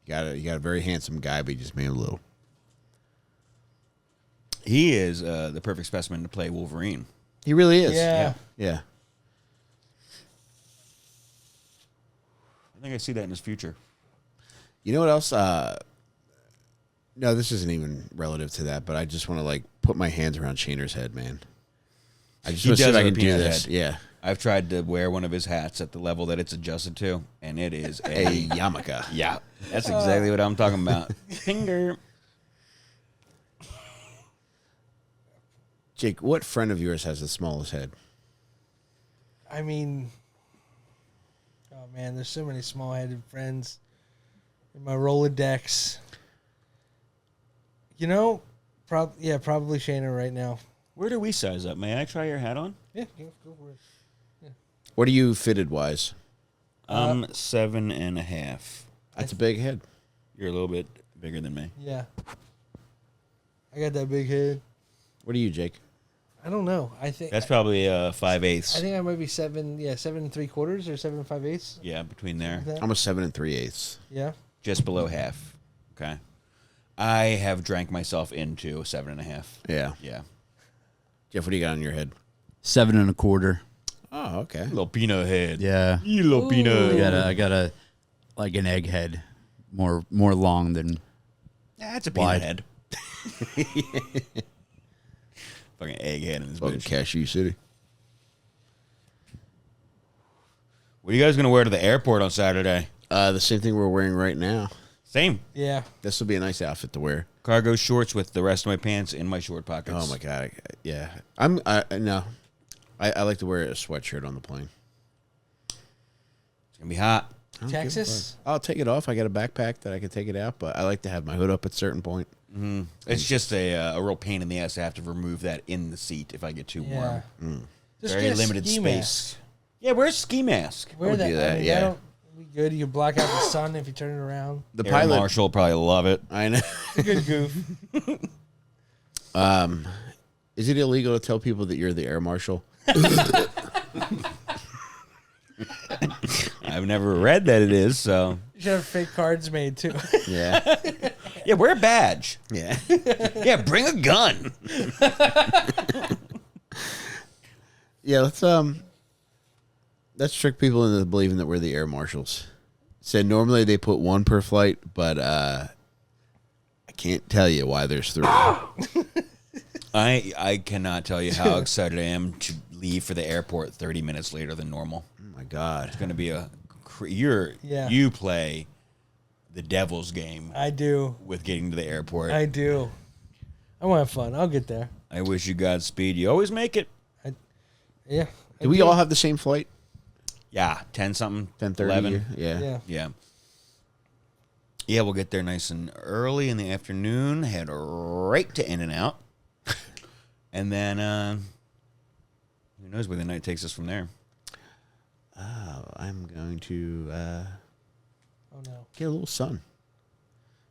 you got a very handsome guy, but he just made him a little. He is the perfect specimen to play Wolverine. He really is. Yeah. Yeah. I think I see that in his future. You know what else? No, this isn't even relative to that, but I just want to like put my hands around Shaner's head, man. I just He want to see does if I have can a do peanut this. head. Yeah. I've tried to wear one of his hats at the level that it's adjusted to, and it is A yarmulke. Yeah, that's exactly what I'm talking about. Finger. Jake, what friend of yours has the smallest head? I mean, oh man, there's so many small-headed friends in my Rolodex. You know, Probably Shayna right now. Where do we size up? May I try your hat on? Yeah, go for it. What are you fitted wise? 7.5. That's a big head. You're a little bit bigger than me. Yeah. I got that big head. What are you, Jake? I don't know. I think That's probably 5/8. I think I might be 7 3/4 or 7 5/8. Yeah, between there. I'm a 7 3/8. Yeah. Just below half. Okay. I have drank myself into 7.5. Yeah. Yeah. Jeff, what do you got on your head? 7 1/4. Oh, okay. Little peanut head. Yeah. You little peanut. I got a like an egg head, more long than That's a Wide. peanut head. Fucking egghead in this Fucking bitch. Cashew City. What are you guys going to wear to the airport on Saturday? The same thing we're wearing right now. Same. Yeah. This will be a nice outfit to wear. Cargo shorts with the rest of my pants in my short pockets. Oh my god. Yeah. No. I like to wear a sweatshirt on the plane. It's going to be hot. Texas. I'll take it off. I got a backpack that I can take it out, but I like to have my hood up at a certain point. It's just a real pain in the ass to have to remove that in the seat if I get too Yeah. warm. Just Very get a limited ski space. mask. Yeah, wear a ski mask. Wear would that. do that, I mean, yeah. that'll be good. You block out the sun if you turn it around. The Air pilot. Marshal will probably love it. I know. It's a good goof. Is it illegal to tell people that you're the air marshal? I've never read that it is, so. You should have fake cards made too. Yeah. Yeah, wear a badge. Yeah. Yeah, bring a gun. Yeah, let's trick people into believing that we're the air marshals. Said normally they put one per flight, but I can't tell you why there's 3. I cannot tell you how excited I am to leave for the airport 30 minutes later than normal. Oh my god. It's going to be Yeah. you play the devil's game I do. with getting to the airport. I do. I want to have fun. I'll get there. I wish you Godspeed. You always make it. Yeah. I Do we all have the same flight? Yeah, 10 something, 10:30. 11. Yeah. Yeah. Yeah. Yeah, we'll get there nice and early in the afternoon, head right to In-N-Out. And then who knows where the night takes us from there. I'm going to Oh no. get a little sun.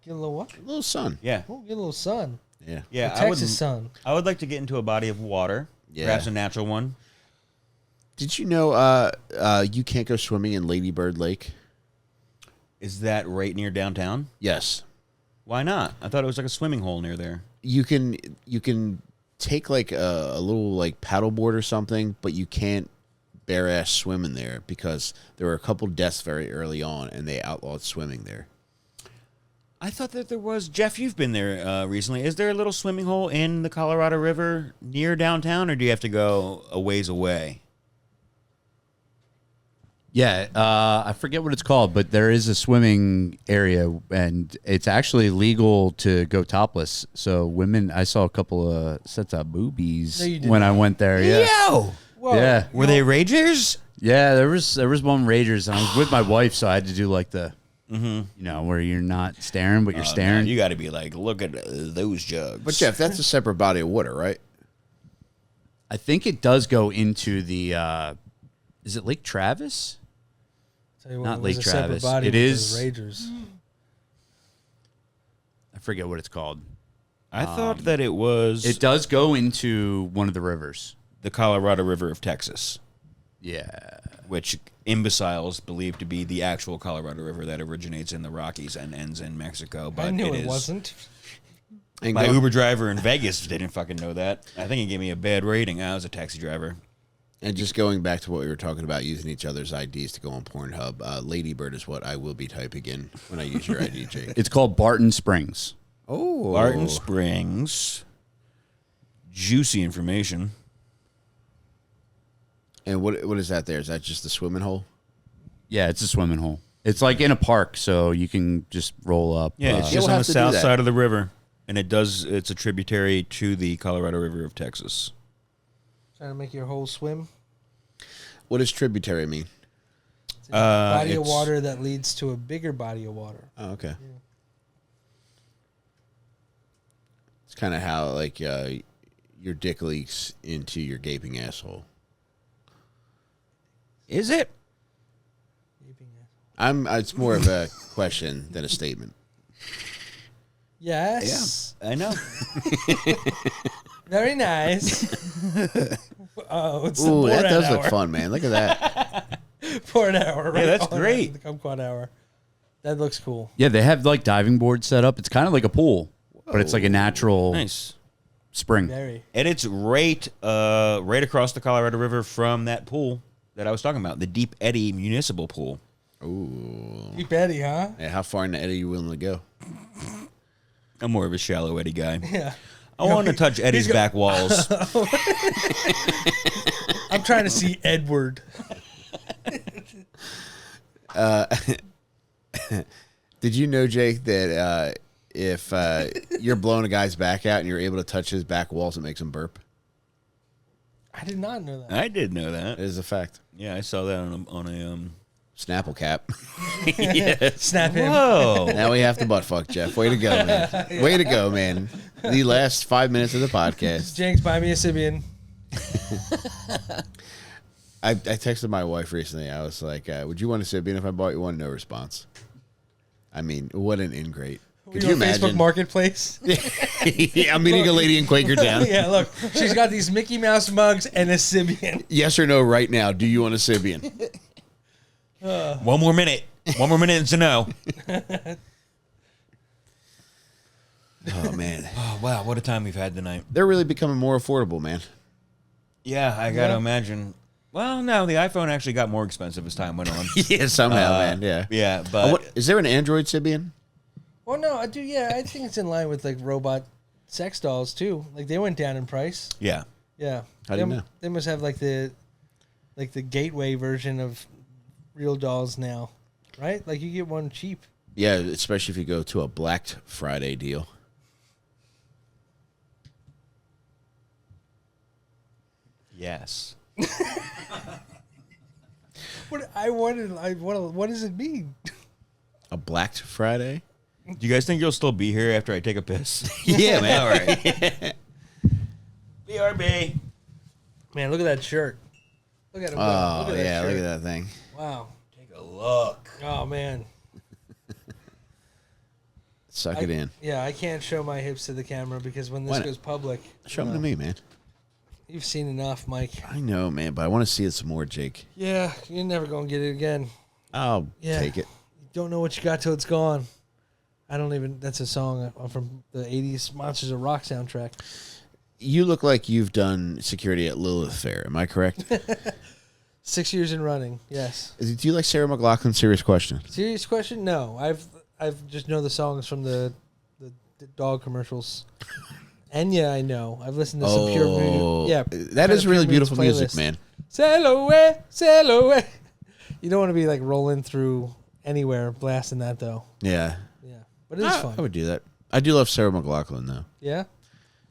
Get a little what? A little sun. Yeah. Oh, get a little sun. Yeah. Yeah, The Texas sun. I would like to get into a body of water, Yeah. perhaps a natural one. Did you know you can't go swimming in Lady Bird Lake? Is that right near downtown? Yes. Why not? I thought it was like a swimming hole near there. You can take like a little like paddleboard or something, but you can't bare ass swim in there because there were a couple deaths very early on and they outlawed swimming there. I thought that there was. Jeff, you've been there recently. Is there a little swimming hole in the Colorado River near downtown, or do you have to go a ways away? Yeah, I forget what it's called, but there is a swimming area, and it's actually legal to go topless. So women, I saw a couple of sets of boobies No, you did when not. I went there. Yeah, Yo! Whoa. yeah, Were they ragers? yeah. There was one Ragers, and I was with my wife, so I had to do like the, you know, where you're not staring, but you're staring. You got to be like, look at those jugs. But Jeff, that's a separate body of water, right? I think it does go into the. Is it Lake Travis? Tell you what, Not it was Lake a separate Travis. body It with is- those Ragers. I forget what it's called. I thought that it was It does go into one of the rivers. the Colorado River of Texas, Yeah. which imbeciles believe to be the actual Colorado River that originates in the Rockies and ends in Mexico. But I knew it is. wasn't. And My go- Uber driver in Vegas didn't fucking know that. I think he gave me a bad rating. I was a taxi driver. And just going back to what we were talking about, using each other's IDs to go on Pornhub, Ladybird is what I will be typing in when I use your ID, Jake. It's called Barton Springs. Oh, Barton Springs. Juicy information. And what is that there? Is that just the swimming hole? Yeah, it's a swimming hole. It's like in a park, so you can just roll up. Yeah, it's You'll just on have the to do south that. side of the river. And it's a tributary to the Colorado River of Texas. Trying to make your whole swim. What does tributary mean? It's a body of it's- water that leads to a bigger body of water. Oh, okay. kind of how like your dick leaks into your gaping asshole. Is it? It's more of a question than a statement. Yes. Yeah, I know. Very nice. Oh, it's Ooh, the that Borat does hour. look fun, man. Look at that. Borat hour. Right? Yeah, that's Oh, great. The kumquat hour. That looks cool. Yeah, they have like diving boards set up. It's kind of like a pool, but it's like a natural Nice. spring. Very. And it's right across the Colorado River from that pool that I was talking about, the Deep Eddy Municipal Pool. Ooh. Deep Eddie, huh? Yeah, how far in the eddy are you willing to go? I'm more of a shallow Eddie guy. Yeah. I want to touch Eddie's back walls. I'm trying to see Edward. Did you know, Jake, that if you're blowing a guy's back out and you're able to touch his back walls, it makes him burp? I did not know that. I did know that. It is a fact. Yeah, I saw that on a Snapple cap. Snap him. Whoa. Now we have to butt fuck, Jeff. Way to go, man. Way to go, man. The last 5 minutes of the podcast. Jenks, buy me a Sibian. I texted my wife recently. I was like, would you want a Sibian if I bought you one? No response. I mean, what an ingrate. Could you on imagine? Facebook Marketplace? Yeah, I'm meeting a lady in Quakertown. Yeah, look. She's got these Mickey Mouse mugs and a Sibian. Yes or no right now. Do you want a Sibian? One more minute. One more minute to know. Oh, man. Oh, wow. What a time we've had tonight. They're really becoming more affordable, man. Yeah, I got to Yeah. imagine. Well, no, the iPhone actually got more expensive as time went on. Yeah, somehow, man. Yeah. Yeah, but Is there an Android Sibian? Well, no, I do. Yeah, I think it's in line with like robot sex dolls too. Like they went down in price. yeah. Yeah. How do you know? They must have like the gateway version of real dolls now, right? Like you get one cheap. Yeah, especially if you go to a Black Friday deal. Yes. What does it mean? A Black Friday? Do you guys think you'll still be here after I take a piss? Yeah, man. All right. BRB. Man, look at that shirt. Look at it. Oh, look at that yeah, shirt. look at that thing. Wow. Take a look. Oh man. Suck it in. Yeah, I can't show my hips to the camera because when this Why not? goes public, Show them to me, man. you've seen enough, Mike. I know, man, but I want to see it some more, Jake. Yeah, you're never gonna get it again. I'll Yeah. take it. You don't know what you got till it's gone. I don't even. That's a song from the '80s Monsters of Rock soundtrack. You look like you've done security at Lilith Fair. Am I correct? 6 years in running. Yes. Do you like Sarah McLachlan? Serious question. Serious question? No, I've just know the songs from the dog commercials. Enya, I know. I've listened to some pure music. Yeah, that is Pure really Moods beautiful music, playlist. man. Sail away, sail away. You don't want to be like rolling through anywhere blasting that though. Yeah, Yeah, but it is fun. I would do that. I do love Sarah McLachlan, though. Yeah.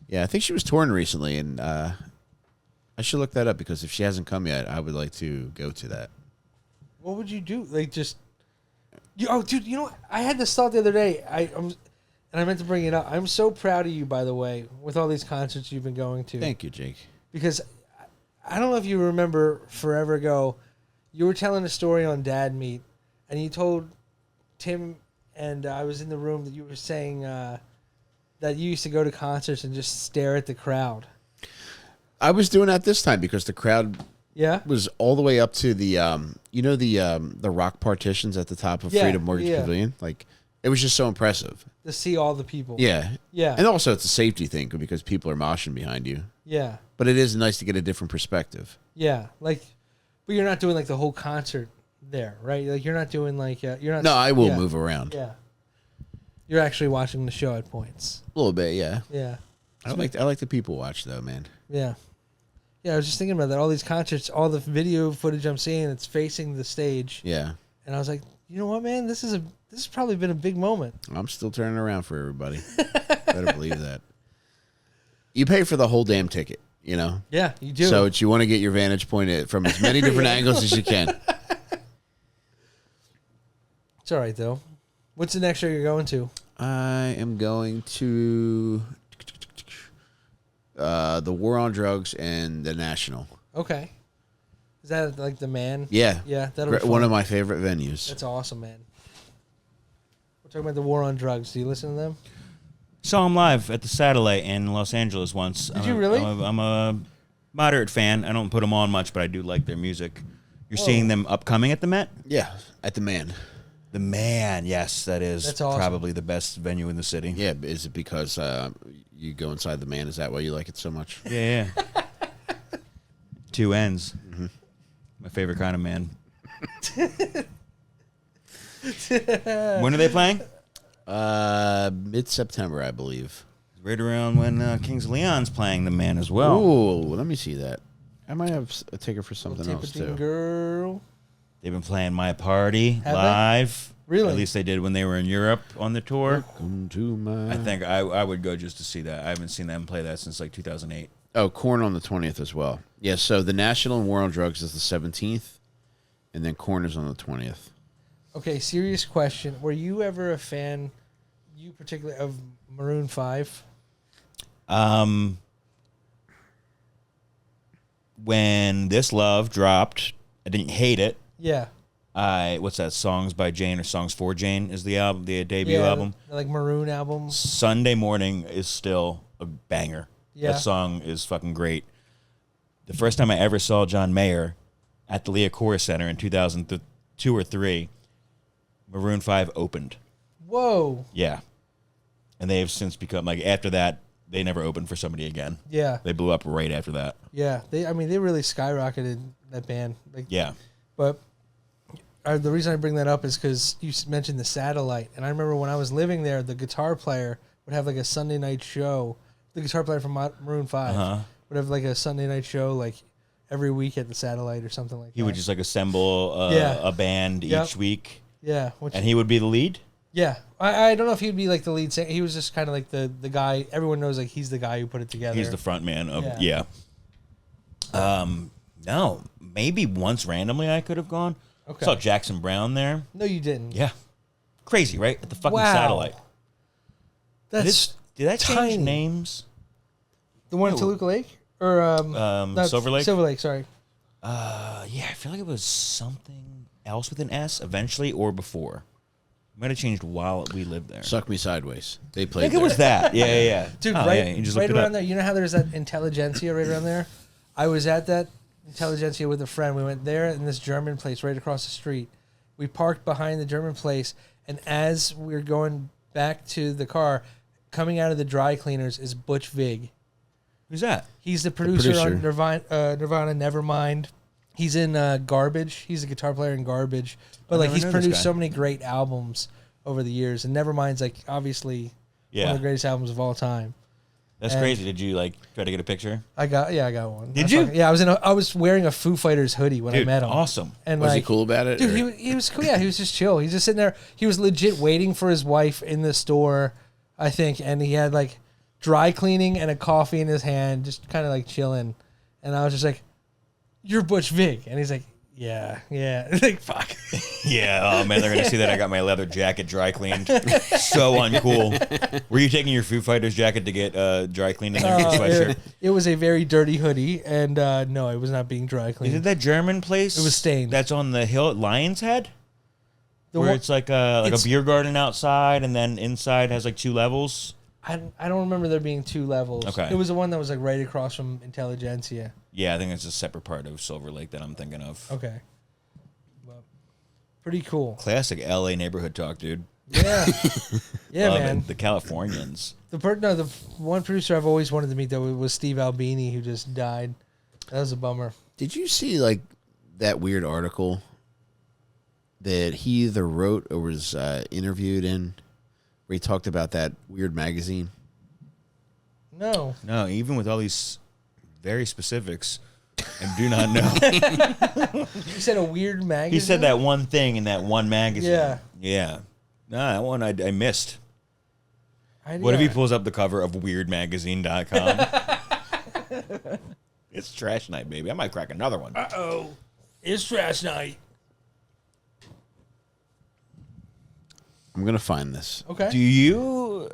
Yeah, I think she was touring recently, and I should look that up because if she hasn't come yet, I would like to go to that. What would you do? Like just, dude, you know, I had this thought the other day. And I meant to bring it up. I'm so proud of you, by the way, with all these concerts you've been going to. Thank you, Jake. Because I don't know if you remember forever ago, you were telling a story on Dad Meet, and you told Tim and I was in the room that you were saying that you used to go to concerts and just stare at the crowd. I was doing that this time because the crowd Yeah. was all the way up to the the rock partitions at the top of Yeah, Freedom Mortgage yeah. Pavilion. Like it was just so impressive. To see all the people. Yeah. Yeah. And also it's a safety thing because people are moshing behind you. Yeah. But it is nice to get a different perspective. Yeah. Like, but you're not doing like the whole concert there, right? Like you're not doing like you're not. No, I will yeah. move around. Yeah. You're actually watching the show at points. A little bit, yeah. Yeah. I like the people watch though, man. Yeah. Yeah, I was just thinking about that. All these concerts, all the video footage I'm seeing, it's facing the stage. Yeah. And I was like, you know what, man? This has probably been a big moment. I'm still turning around for everybody. Better believe that. You pay for the whole damn ticket, you know? Yeah, you do. So you want to get your vantage point from as many different angles as you can. It's all right, though. What's the next show you're going to? I am going to the War on Drugs and the National. Okay. Is that like the Man? Yeah. Yeah, that'll be fun. One of my favorite venues. That's awesome, man. We're talking about the War on Drugs. Do you listen to them? Saw him live at the Satellite in Los Angeles once. Did you really? I'm a moderate fan. I don't put them on much, but I do like their music. You're seeing them upcoming at the Met? Yeah, at the Man. The Man, yes, that's awesome. probably the best venue in the city. Yeah, is it because you go inside the Man? Is that why you like it so much? Yeah. Two ends. Mm-hmm. My favorite kind of man. When are they playing? Mid-September, I believe. Right around when Kings of Leon's playing the Man as well. Ooh, let me see that. I might have a ticket for something else too. Girl. They've been playing My Party Have live. they? Really? At least they did when they were in Europe on the tour. Welcome to my... I think I would go just to see that. I haven't seen them play that since like 2008. Oh, Korn on the 20th as well. Yeah, so the National and War on Drugs is the 17th, and then Korn is on the 20th. Okay, serious question. Were you ever a fan, you particularly, of Maroon 5? When This Love dropped, I didn't hate it. Yeah. What's that? Songs by Jane or Songs for Jane is the album, the debut album. Like Maroon albums. Sunday Morning is still a banger. Yeah. That song is fucking great. The first time I ever saw John Mayer at the Leah Corus Center in 2002 or 3, Maroon 5 opened. Whoa. Yeah. And they have since become, like, after that, they never opened for somebody again. Yeah. They blew up right after that. Yeah. They really skyrocketed, that band. Like, Yeah. But the reason I bring that up is because you mentioned the Satellite. And I remember when I was living there, the guitar player would have like a Sunday night show. The guitar player from Maroon 5 would have like a Sunday night show like every week at the Satellite or something like that. He would just, like, assemble a band each week. Yeah. And he would be the lead? Yeah. I don't know if he'd be like the lead singer. He was just kind of like the guy. Everyone knows like he's the guy who put it together. He's the front man of, no, maybe once randomly I could have gone. Okay. Saw Jackson Brown there. No, you didn't. Yeah. Crazy, right? At the fucking Wow. Satellite. That's Did that change tiny. names? The one in Toluca Lake? Or not Silver Lake? Silver Lake, sorry. Yeah, I feel like it was something else with an S eventually or before. Might have changed while we lived there. Suck Me Sideways. They I played think it was that. Yeah. Dude, Oh, right, yeah, you just right looked it around up. there. You know how there's that Intelligentsia right around there? I was at that Intelligentsia with a friend. We went there in this German place right across the street. We parked behind the German place, and as we were going back to the car, coming out of the dry cleaners is Butch Vig. Who's that? He's the producer, producer. on Nirvana Nevermind. He's in Garbage. He's a guitar player in Garbage. But like never he's knew this produced guy. so many great albums over the years, and Nevermind's like obviously one of the greatest albums of all time. That's And- crazy. Did you like try to get a picture? I got one. Did I you? Yeah, I was wearing a Foo Fighters hoodie when I met him. Awesome. And Was like, he cool about it? Dude, or- he was cool. Yeah, he was just chill. He's just sitting there. He was legit waiting for his wife in the store, I think, and he had like dry cleaning and a coffee in his hand, just kind of like chilling. And I was just like, "You're Butch Vig," and he's like, "Yeah." Like, fuck. Yeah. Oh man, they're gonna see that I got my leather jacket dry cleaned. So uncool. Were you taking your Foo Fighters jacket to get dry cleaned in their sweatshirt? It was a very dirty hoodie, and no, it was not being dry Is cleaned. it that German place? It was stained. That's on the hill at Lion's Head? The Where one- it's like a it's- beer garden outside, and then inside has like 2 levels. I don't remember there being 2 levels. Okay. It was the one that was like right across from Intelligentsia. Yeah, I think it's a separate part of Silver Lake that I'm thinking of. Okay. Well, pretty cool. Classic LA neighborhood talk, dude. Yeah. Yeah, Love man. it. The Californians. The one producer I've always wanted to meet though was Steve Albini, who just died. That was a bummer. Did you see like that weird article that he either wrote or was interviewed in, where he talked about that weird magazine? No. No, even with all these very specifics, I do not know. You said a weird magazine? He said that one thing in that one magazine. Yeah. Yeah. Nah, that one I missed. I, What if he yeah. pulls up the cover of weirdmagazine.com? It's trash night, baby. I might crack another one. It's trash night. I'm gonna find this. Okay. Do you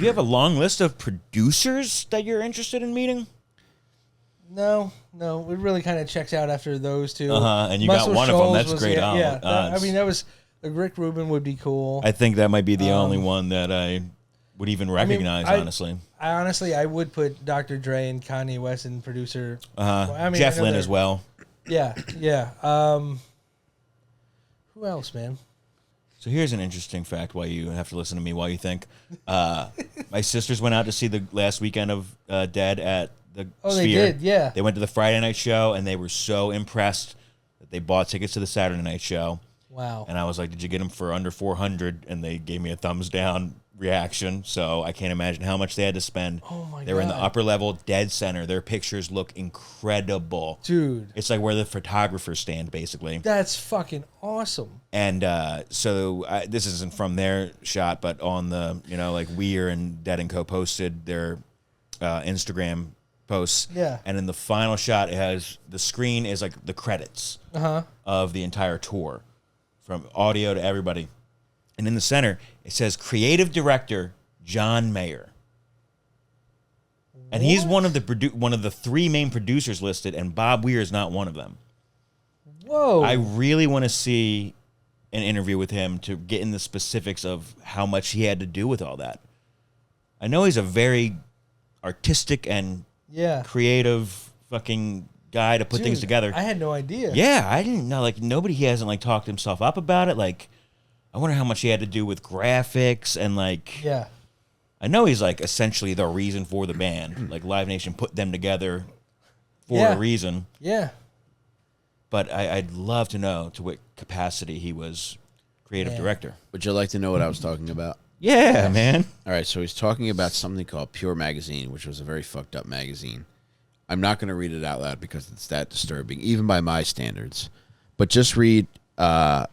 have a long list of producers that you're interested in meeting? No, it really kind of checks out after those two. And you got one of them. That's great. Yeah, I mean, that was Rick Rubin would be cool. I think that might be the only one that I would even recognize. Honestly, I would put Dr. Dre and Kanye West in producer. I mean, Jeff Lynne as well. Yeah. Who else, man? So here's an interesting fact why you have to listen to me while you think. My sisters went out to see the last weekend of Dead at the Sphere. They did, yeah. They went to the Friday night show, and they were so impressed that they bought tickets to the Saturday night show. Wow. And I was like, did you get them for under $400? And they gave me a thumbs down reaction. So I can't imagine how much they had to spend. Oh, my God. They were in the upper level, dead center. Their pictures look incredible. Dude. It's like where the photographers stand, basically. That's fucking awesome. And so this isn't from their shot, but on the, like Weir and Dead & Co. posted their Instagram posts. Yeah. And in the final shot, it has the screen is like the credits of the entire tour, from audio to everybody. And in the center, it says creative director John Mayer. And he's one of the three main producers listed, and Bob Weir is not one of them. Whoa. I really want to see an interview with him to get in the specifics of how much he had to do with all that. I know he's a very artistic and creative fucking guy to put things together. I had no idea. Yeah, I didn't know. Like, nobody, he hasn't, like, talked himself up about it. Like, I wonder how much he had to do with graphics and, like... Yeah. I know he's, like, essentially the reason for the band. Like, Live Nation put them together for a reason. Yeah. But I'd love to know to what capacity he was creative director. Would you like to know what I was talking about? Yeah, man. All right, so he's talking about something called Pure Magazine, which was a very fucked up magazine. I'm not going to read it out loud because it's that disturbing, even by my standards. But just read right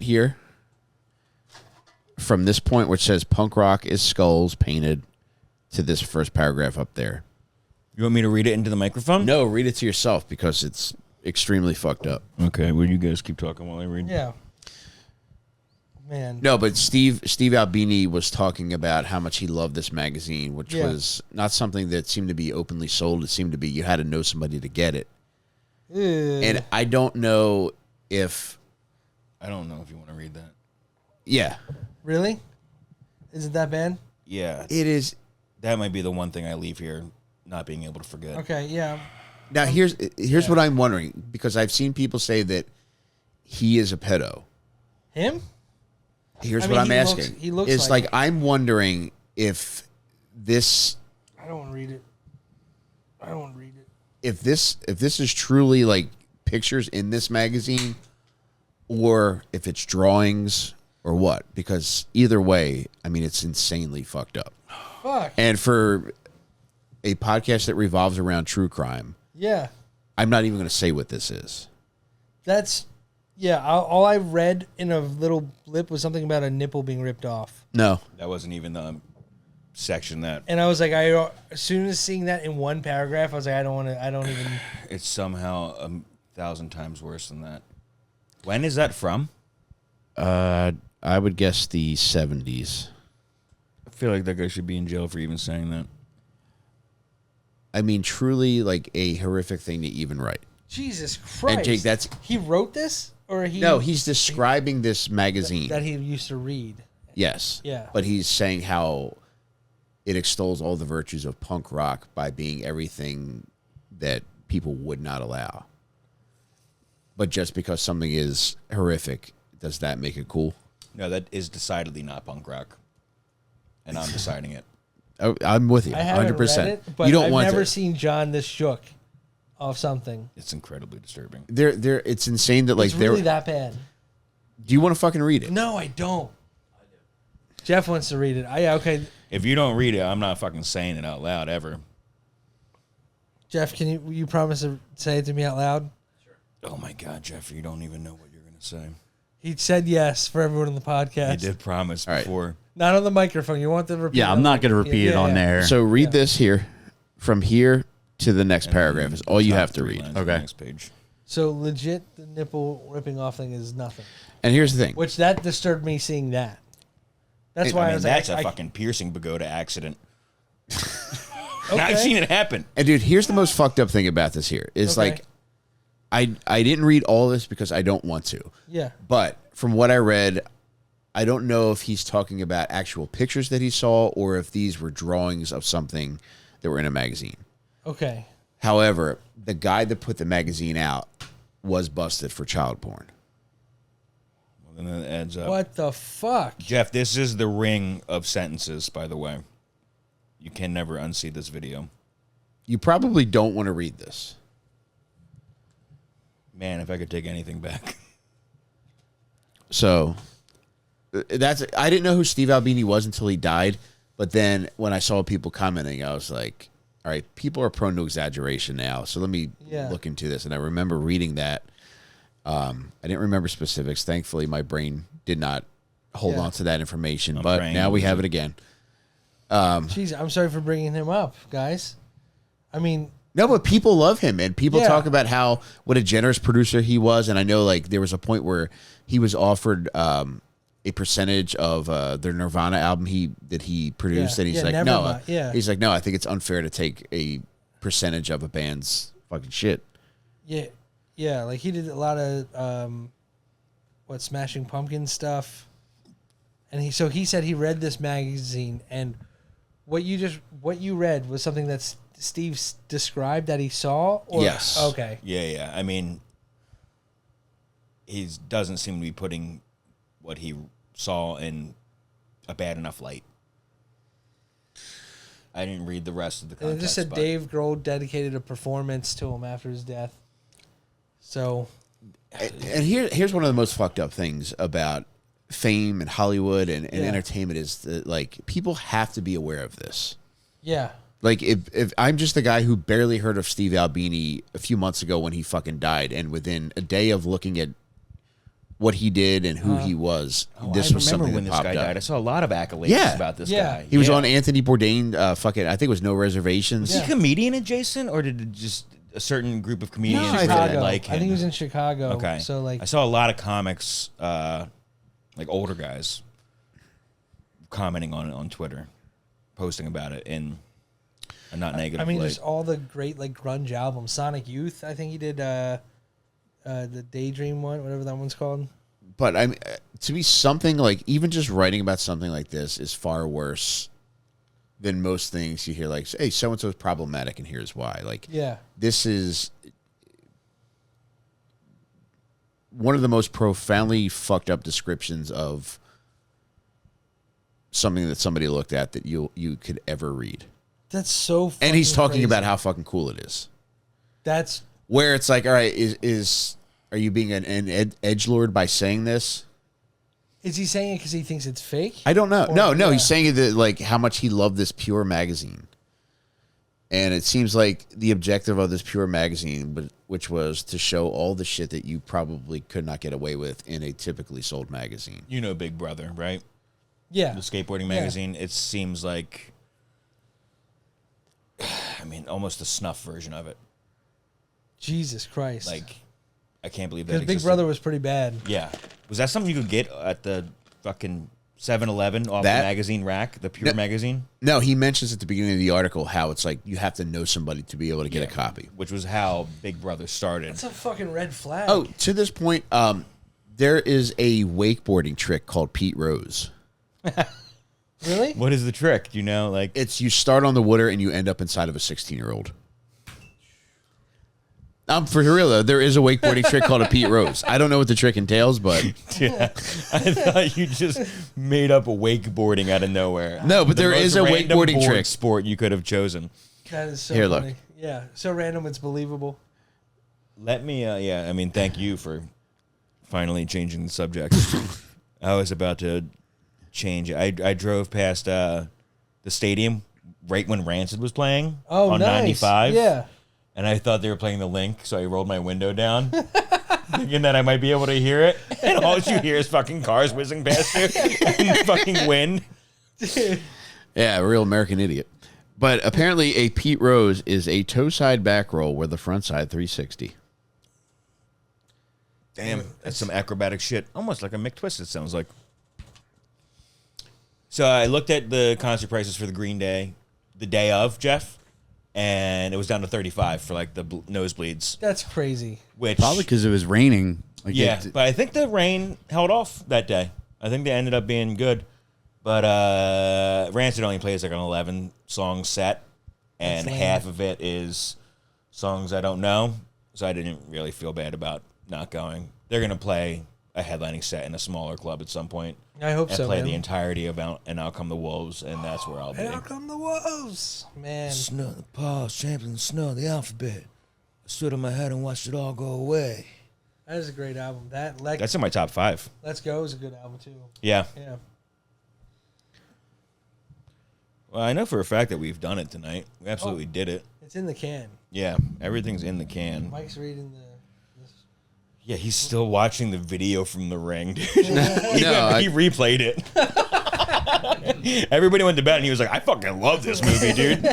here from this point, which says punk rock is skulls painted, to this first paragraph up there. You want me to read it into the microphone? No, read it to yourself because it's extremely fucked up. Okay, well, you guys keep talking while I read. Yeah. Man. No, but Steve Albini was talking about how much he loved this magazine, which was not something that seemed to be openly sold. It seemed to be you had to know somebody to get it. And I don't know if... I don't know if you want to read that. Yeah. Really? Is it that bad? Yeah. It is. That might be the one thing I leave here not being able to forget. Okay, yeah. Now, here's what I'm wondering, because I've seen people say that he is a pedo. Him? Here's what I'm asking. He looks it's like I'm wondering if this... I don't want to read it. I don't want to read it. If this is truly like pictures in this magazine, or if it's drawings or what, because either way, I mean, it's insanely fucked up. Fuck. And for a podcast that revolves around true crime, Yeah. I'm not even going to say what this is. That's... Yeah, all I read in a little blip was something about a nipple being ripped off. No. That wasn't even the section that... And I was like, as soon as seeing that in one paragraph, I was like, I don't even... It's somehow 1,000 times worse than that. When is that from? I would guess the 70s. I feel like that guy should be in jail for even saying that. I mean, truly like a horrific thing to even write. Jesus Christ. And Jake, that's... He wrote this? Or he... No, he's describing this magazine. That he used to read. Yes. Yeah. But he's saying how it extols all the virtues of punk rock by being everything that people would not allow. But just because something is horrific, does that make it cool? No, that is decidedly not punk rock. And I'm deciding it. I'm with you, I haven't 100%. read it, but you don't I've want never to. seen John this shook of something. It's incredibly disturbing. It's insane that like It's really that bad. Do you want to fucking read it? No, I don't. Jeff wants to read it. Okay. If you don't read it, I'm not fucking saying it out loud ever. Jeff, can you promise to say it to me out loud? Oh my God, Jeff, you don't even know what you're going to say. He said yes for everyone on the podcast. He did promise before. Not on the microphone. You want to repeat Yeah, it I'm not going to repeat it on there. So read this here. From here to the next paragraph is all you have to read. The next page. So legit, the nipple ripping off thing is nothing. And here's the thing. Which that disturbed me seeing that. That's why I was that's like, a fucking piercing pagoda accident. Okay. I've seen it happen. And dude, here's the most fucked up thing about this here. Is Okay. like I didn't read all this because I don't want to. Yeah. But from what I read, I don't know if he's talking about actual pictures that he saw or if these were drawings of something that were in a magazine. Okay. However, the guy that put the magazine out was busted for child porn. Well, then that adds up. What the fuck? Jeff, this is the ring of sentences, by the way. You can never unsee this video. You probably don't want to read this. Man, if I could take anything back. So I didn't know who Steve Albini was until he died. But then when I saw people commenting, I was like, all right, people are prone to exaggeration now. So let me look into this. And I remember reading that. I didn't remember specifics. Thankfully, my brain did not hold on to that information. But now we have it again. Jeez, I'm sorry for bringing him up, guys. I mean, no, but people love him, and people talk about what a generous producer he was. And I know, like, there was a point where he was offered a percentage of their Nirvana album that he produced, and he's like, no, he's like, no, I think it's unfair to take a percentage of a band's fucking shit. Yeah, like he did a lot of Smashing Pumpkins stuff, and he said he read this magazine, and what you read was something that Steve described that he saw. Or? Yes. Okay. Yeah. I mean, he doesn't seem to be putting what he saw in a bad enough light. I didn't read the rest of the context. And it just said Dave Grohl dedicated a performance to him after his death. So, and here's one of the most fucked up things about fame and Hollywood and entertainment is that, like, people have to be aware of this. Yeah. Like, if I'm just the guy who barely heard of Steve Albini a few months ago when he fucking died, and within a day of looking at what he did and who he was, this was something when that this popped guy up. died. I saw a lot of accolades about this guy. He was on Anthony Bourdain, I think it was No Reservations. Is he a comedian adjacent, or did it just a certain group of comedians really Chicago. like him? I think he was in Chicago. Okay. So, like, I saw a lot of comics, like older guys, commenting on it on Twitter, posting about it in a not negative I mean, light. just all the great, like, grunge albums. Sonic Youth, I think he did the Daydream one, whatever that one's called. But I mean, to be something like, even just writing about something like this is far worse than most things you hear. Like, hey, so and so is problematic, and here's why. Like, this is one of the most profoundly fucked up descriptions of something that somebody looked at that you could ever read. That's so. And he's talking crazy. about how fucking cool it is. That's where it's like, all right, are you being an edgelord by saying this? Is he saying it because he thinks it's fake? I don't know. Or, No, he's saying that, like, how much he loved this Pure magazine. And it seems like the objective of this Pure magazine, which was to show all the shit that you probably could not get away with in a typically sold magazine. You know Big Brother, right? Yeah. The skateboarding magazine. It seems like, I mean, almost a snuff version of it. Jesus Christ. Like, I can't believe that Because Big existed. Brother was pretty bad. Yeah. Was that something you could get at the fucking 7-Eleven off the magazine rack, the Pure magazine? No, he mentions at the beginning of the article how it's like you have to know somebody to be able to get a copy. Which was how Big Brother started. That's a fucking red flag. Oh, to this point, there is a wakeboarding trick called Pete Rose. Really? What is the trick? You know, like, It's you start on the water and you end up inside of a 16-year-old. For real, though, there is a wakeboarding trick called a Pete Rose. I don't know what the trick entails, but... yeah, I thought you just made up a wakeboarding out of nowhere. No, but there is a wakeboarding trick. Sport you could have chosen. That is so Here, funny. look. Yeah, so random it's believable. Let me, I mean, thank you for finally changing the subject. I was about to change it. I drove past the stadium right when Rancid was playing on nice. 95. Yeah. And I thought they were playing The Link, so I rolled my window down, thinking that I might be able to hear it. And all you hear is fucking cars whizzing past you and fucking wind. Yeah, a real American idiot. But apparently a Pete Rose is a toe side back roll with a front side 360. Damn, that's some acrobatic shit. Almost like a McTwisted, sounds like. So I looked at the concert prices for the Green Day the day of, Jeff, and it was down to $35 for like the nosebleeds. That's crazy. Which Probably because it was raining. Like yeah, but I think the rain held off that day. I think they ended up being good. But Rancid only plays like an 11-song set, and half of it is songs I don't know. So I didn't really feel bad about not going. They're going to play a headlining set in a smaller club at some point. I hope and so, play man. the entirety of And Out Come the Wolves, and that's where I'll be. And out come the wolves, man. Snow, the paws, champion the snow, the alphabet. I stood on my head and watched it all go away. That is a great album. That's in my top 5. Let's Go is a good album too. Yeah. Yeah. Well, I know for a fact that we've done it tonight. We absolutely did it. It's in the can. Yeah, everything's in the can. Mike's reading the. Yeah, he's still watching the video from The Ring, dude. he replayed it. Everybody went to bed, and he was like, I fucking love this movie, dude.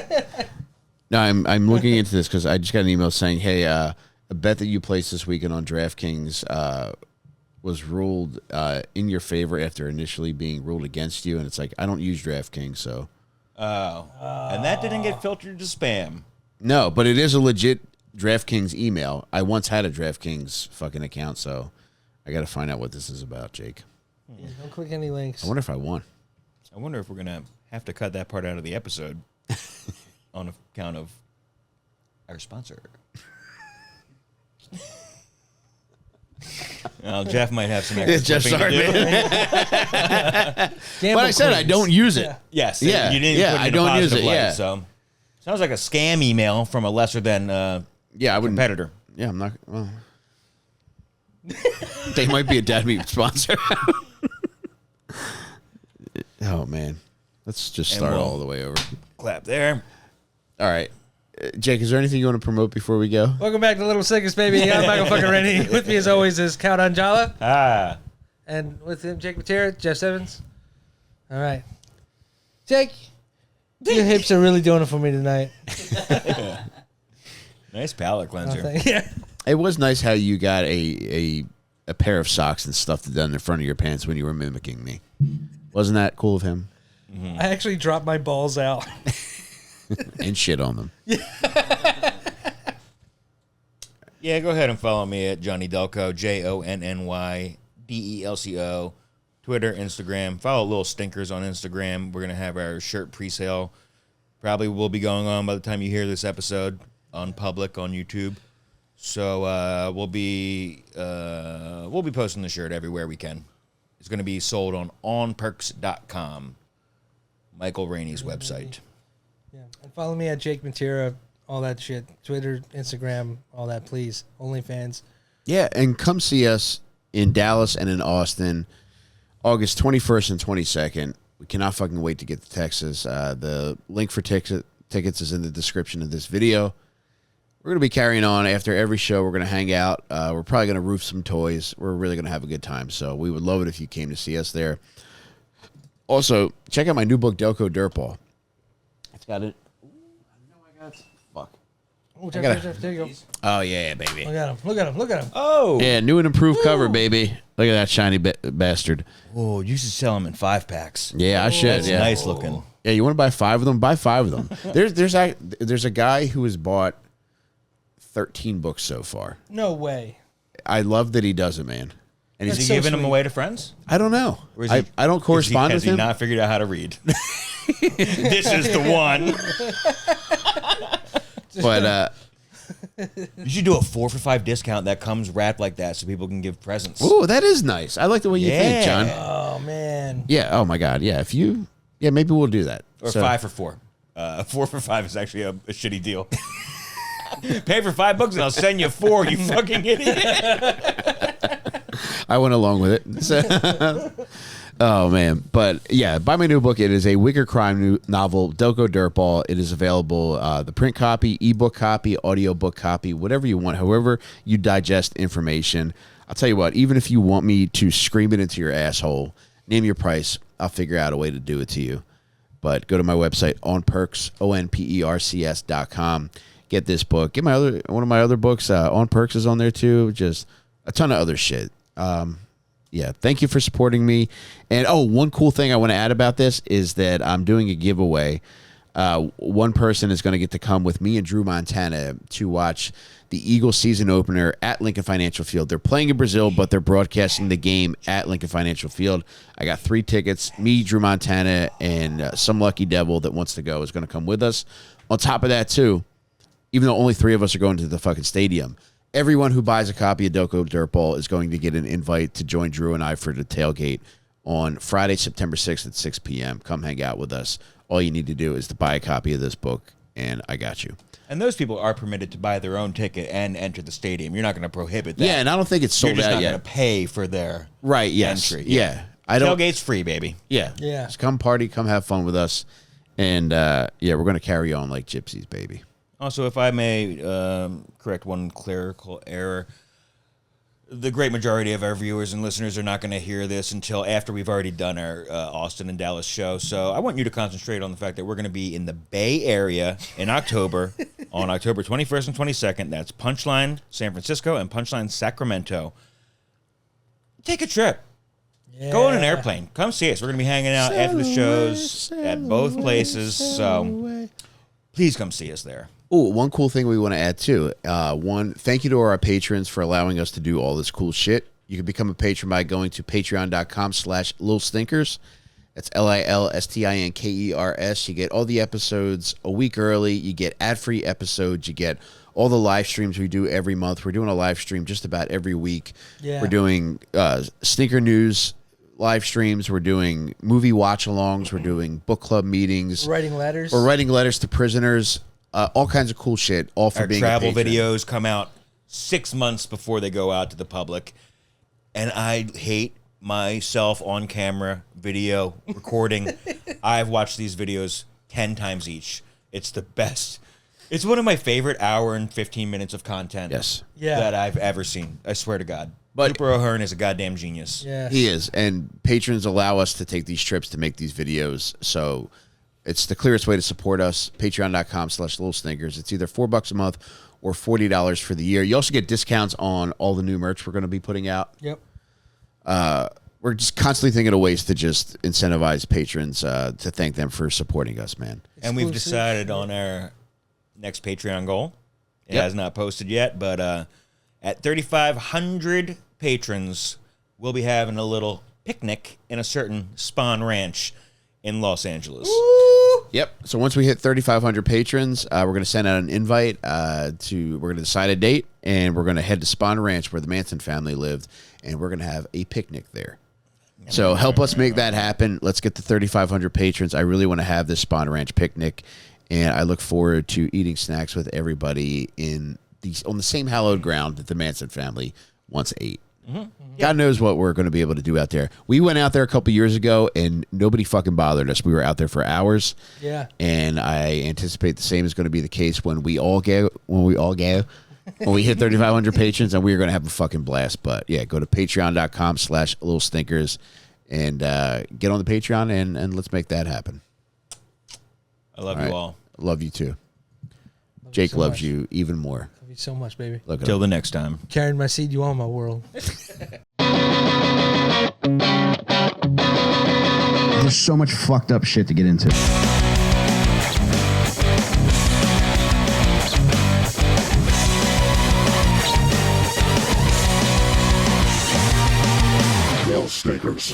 No, I'm looking into this because I just got an email saying, hey, a bet that you placed this weekend on DraftKings was ruled in your favor after initially being ruled against you. And it's like, I don't use DraftKings, so. Oh. And that didn't get filtered to spam. No, but it is a legit DraftKings email. I once had a DraftKings fucking account, so I got to find out what this is about, Jake. Yeah, don't click any links. I wonder if I won. I wonder if we're going to have to cut that part out of the episode on account of our sponsor. Well, Jeff might have some extra Jeff, clipping sorry, to do. Gamble But I said I queens. don't use it. Yeah. Yes. Yeah, You didn't yeah, put it I in a don't use positive it, light, yeah. So sounds like a scam email from a lesser than Yeah, I wouldn't. competitor. Yeah, I'm not. Well, they might be a Dad Meat sponsor. Oh, man. Let's just And start we'll- all the way over. Clap there. All right. Jake, is there anything you want to promote before we go? Welcome back to Little Sickest, baby. I'm Michael fucking Rainey. With me, as always, is Count Anjala. Ah. And with him, Jake Mattera, Jeff Simmons. All right. Jake, your hips are really doing it for me tonight. Nice palate cleanser. Yeah. It was nice how you got a pair of socks and stuffed it down in the front of your pants when you were mimicking me. Wasn't that cool of him? I actually dropped my balls out. And shit on them. Yeah, go ahead and follow me at Johnny Delco, JONNYDELCO. Twitter, Instagram. Follow Little Stinkers on Instagram. We're going to have our shirt pre-sale. Probably will be going on by the time you hear this episode on public on YouTube. So we'll be posting the shirt everywhere we can. It's going to be sold on onperks.com, Michael Rainey's website. Yeah. And follow me at Jake Mattera, all that shit. Twitter, Instagram, all that, please. OnlyFans. Yeah, and come see us in Dallas and in Austin, August 21st and 22nd. We cannot fucking wait to get to Texas. The link for tickets is in the description of this video. We're going to be carrying on after every show. We're going to hang out. We're probably going to roof some toys. We're really going to have a good time. So we would love it if you came to see us there. Also, check out my new book, Delco Dirtball. It's got it. Fuck. Oh, gotta- Jeff, there you go. Oh, yeah, baby. Look at him. Look at him. Look at him. Oh, Yeah, new and improved cover, baby. Look at that shiny bastard. oh, you should sell them in 5-packs. Yeah, I should. That's Yeah. nice looking. Yeah, you want to buy 5 of them? Buy 5 of them. There's a guy who has bought 13 books so far. No way. I love that he does it, man. And Is he's he so giving them sweet. away to friends? I don't know. Or is I don't correspond has with him. he not figured out how to read? This is the one. But You should do a 4 for $5 discount that comes wrapped like that so people can give presents. ooh, that is nice. I like the way you think, John. Oh, man. Yeah. Oh my God. Yeah. Maybe we'll do that. Or So- 5 for 4. 4 for 5 is actually a shitty deal. Pay for $5 and I'll send you 4, you fucking idiot. I went along with it. So- oh man, but yeah, buy my new book. It is a wicked crime novel, Delco Dirtball. It is available, the print copy, ebook copy, audiobook copy, whatever you want, however you digest information. I'll tell you what, even if you want me to scream it into your asshole, name your price, I'll figure out a way to do it to you. But go to my website, onperks, ONPERCS.com. Get this book. Get one of my other books. On Perks is on there too. Just a ton of other shit. Yeah, thank you for supporting me. And one cool thing I want to add about this is that I'm doing a giveaway. One person is going to get to come with me and Drew Montana to watch the Eagles season opener at Lincoln Financial Field. They're playing in Brazil, but they're broadcasting the game at Lincoln Financial Field. I got 3 tickets. Me, Drew Montana, and some lucky devil that wants to go is going to come with us. On top of that, too, even though only 3 of us are going to the fucking stadium, everyone who buys a copy of Delco Dirtball is going to get an invite to join Drew and I for the tailgate on Friday, September 6th at 6 p.m. Come hang out with us. All you need to do is to buy a copy of this book, and I got you. And those people are permitted to buy their own ticket and enter the stadium. You're not going to prohibit that. Yeah, and I don't think it's sold You're just out not yet. going to pay for their Entry. Yeah. I don't. Tailgate's free, baby. Yeah. Yeah. Just come party, come have fun with us, and we're going to carry on like gypsies, baby. Also, if I may correct one clerical error, the great majority of our viewers and listeners are not going to hear this until after we've already done our Austin and Dallas show. So I want you to concentrate on the fact that we're going to be in the Bay Area in October, on October 21st and 22nd. That's Punchline San Francisco and Punchline Sacramento. Take a trip. Yeah. Go on an airplane. Come see us. We're going to be hanging out after the shows at both places. So please come see us there. Oh, one cool thing we want to add too. One, thank you to our patrons for allowing us to do all this cool shit. You can become a patron by going to patreon.com/lilstinkers. That's LILSTINKERS. You get all the episodes a week early. You get ad-free episodes. You get all the live streams we do every month. We're doing a live stream just about every week. Yeah. We're doing Stinker News live streams. We're doing movie watch-alongs. We're doing book club meetings. Writing letters. We're writing letters to prisoners. All kinds of cool shit, all for Our being travel a patron. videos come out 6 months before they go out to the public. And I hate myself on camera video recording. I've watched these videos 10 times each. It's the best. It's one of my favorite hour and 15 minutes of content that I've ever seen. I swear to God. But Cooper O'Hearn is a goddamn genius. Yeah. He is. And patrons allow us to take these trips to make these videos. So it's the clearest way to support us. Patreon.com/LilStinkers. It's either $4 a month or $40 for the year. You also get discounts on all the new merch we're going to be putting out. Yep. We're just constantly thinking of ways to just incentivize patrons to thank them for supporting us, man. And we've Exclusive. decided on our next Patreon goal. It has not posted yet, but at 3,500 patrons, we'll be having a little picnic in a certain Spahn Ranch in Los Angeles. Yep. So once we hit 3,500 patrons, we're going to send out an invite we're going to decide a date, and we're going to head to Spahn Ranch where the Manson family lived, and we're going to have a picnic there. So help us make that happen. Let's get to 3,500 patrons. I really want to have this Spahn Ranch picnic, and I look forward to eating snacks with everybody on the same hallowed ground that the Manson family once ate. Mm-hmm. God knows what we're going to be able to do out there. We went out there a couple years ago, and nobody fucking bothered us. We were out there for hours. Yeah. And I anticipate the same is going to be the case when we hit 3,500 patrons, and we're going to have a fucking blast. But yeah, go to patreon.com/lilstinkers and get on the Patreon and let's make that happen. I love you all. Love you too. Jake so loves much. you even more. Love you so much, baby. Look at Till him. the next time. Carrying my seed, you own my world. There's so much fucked up shit to get into. Stinkers.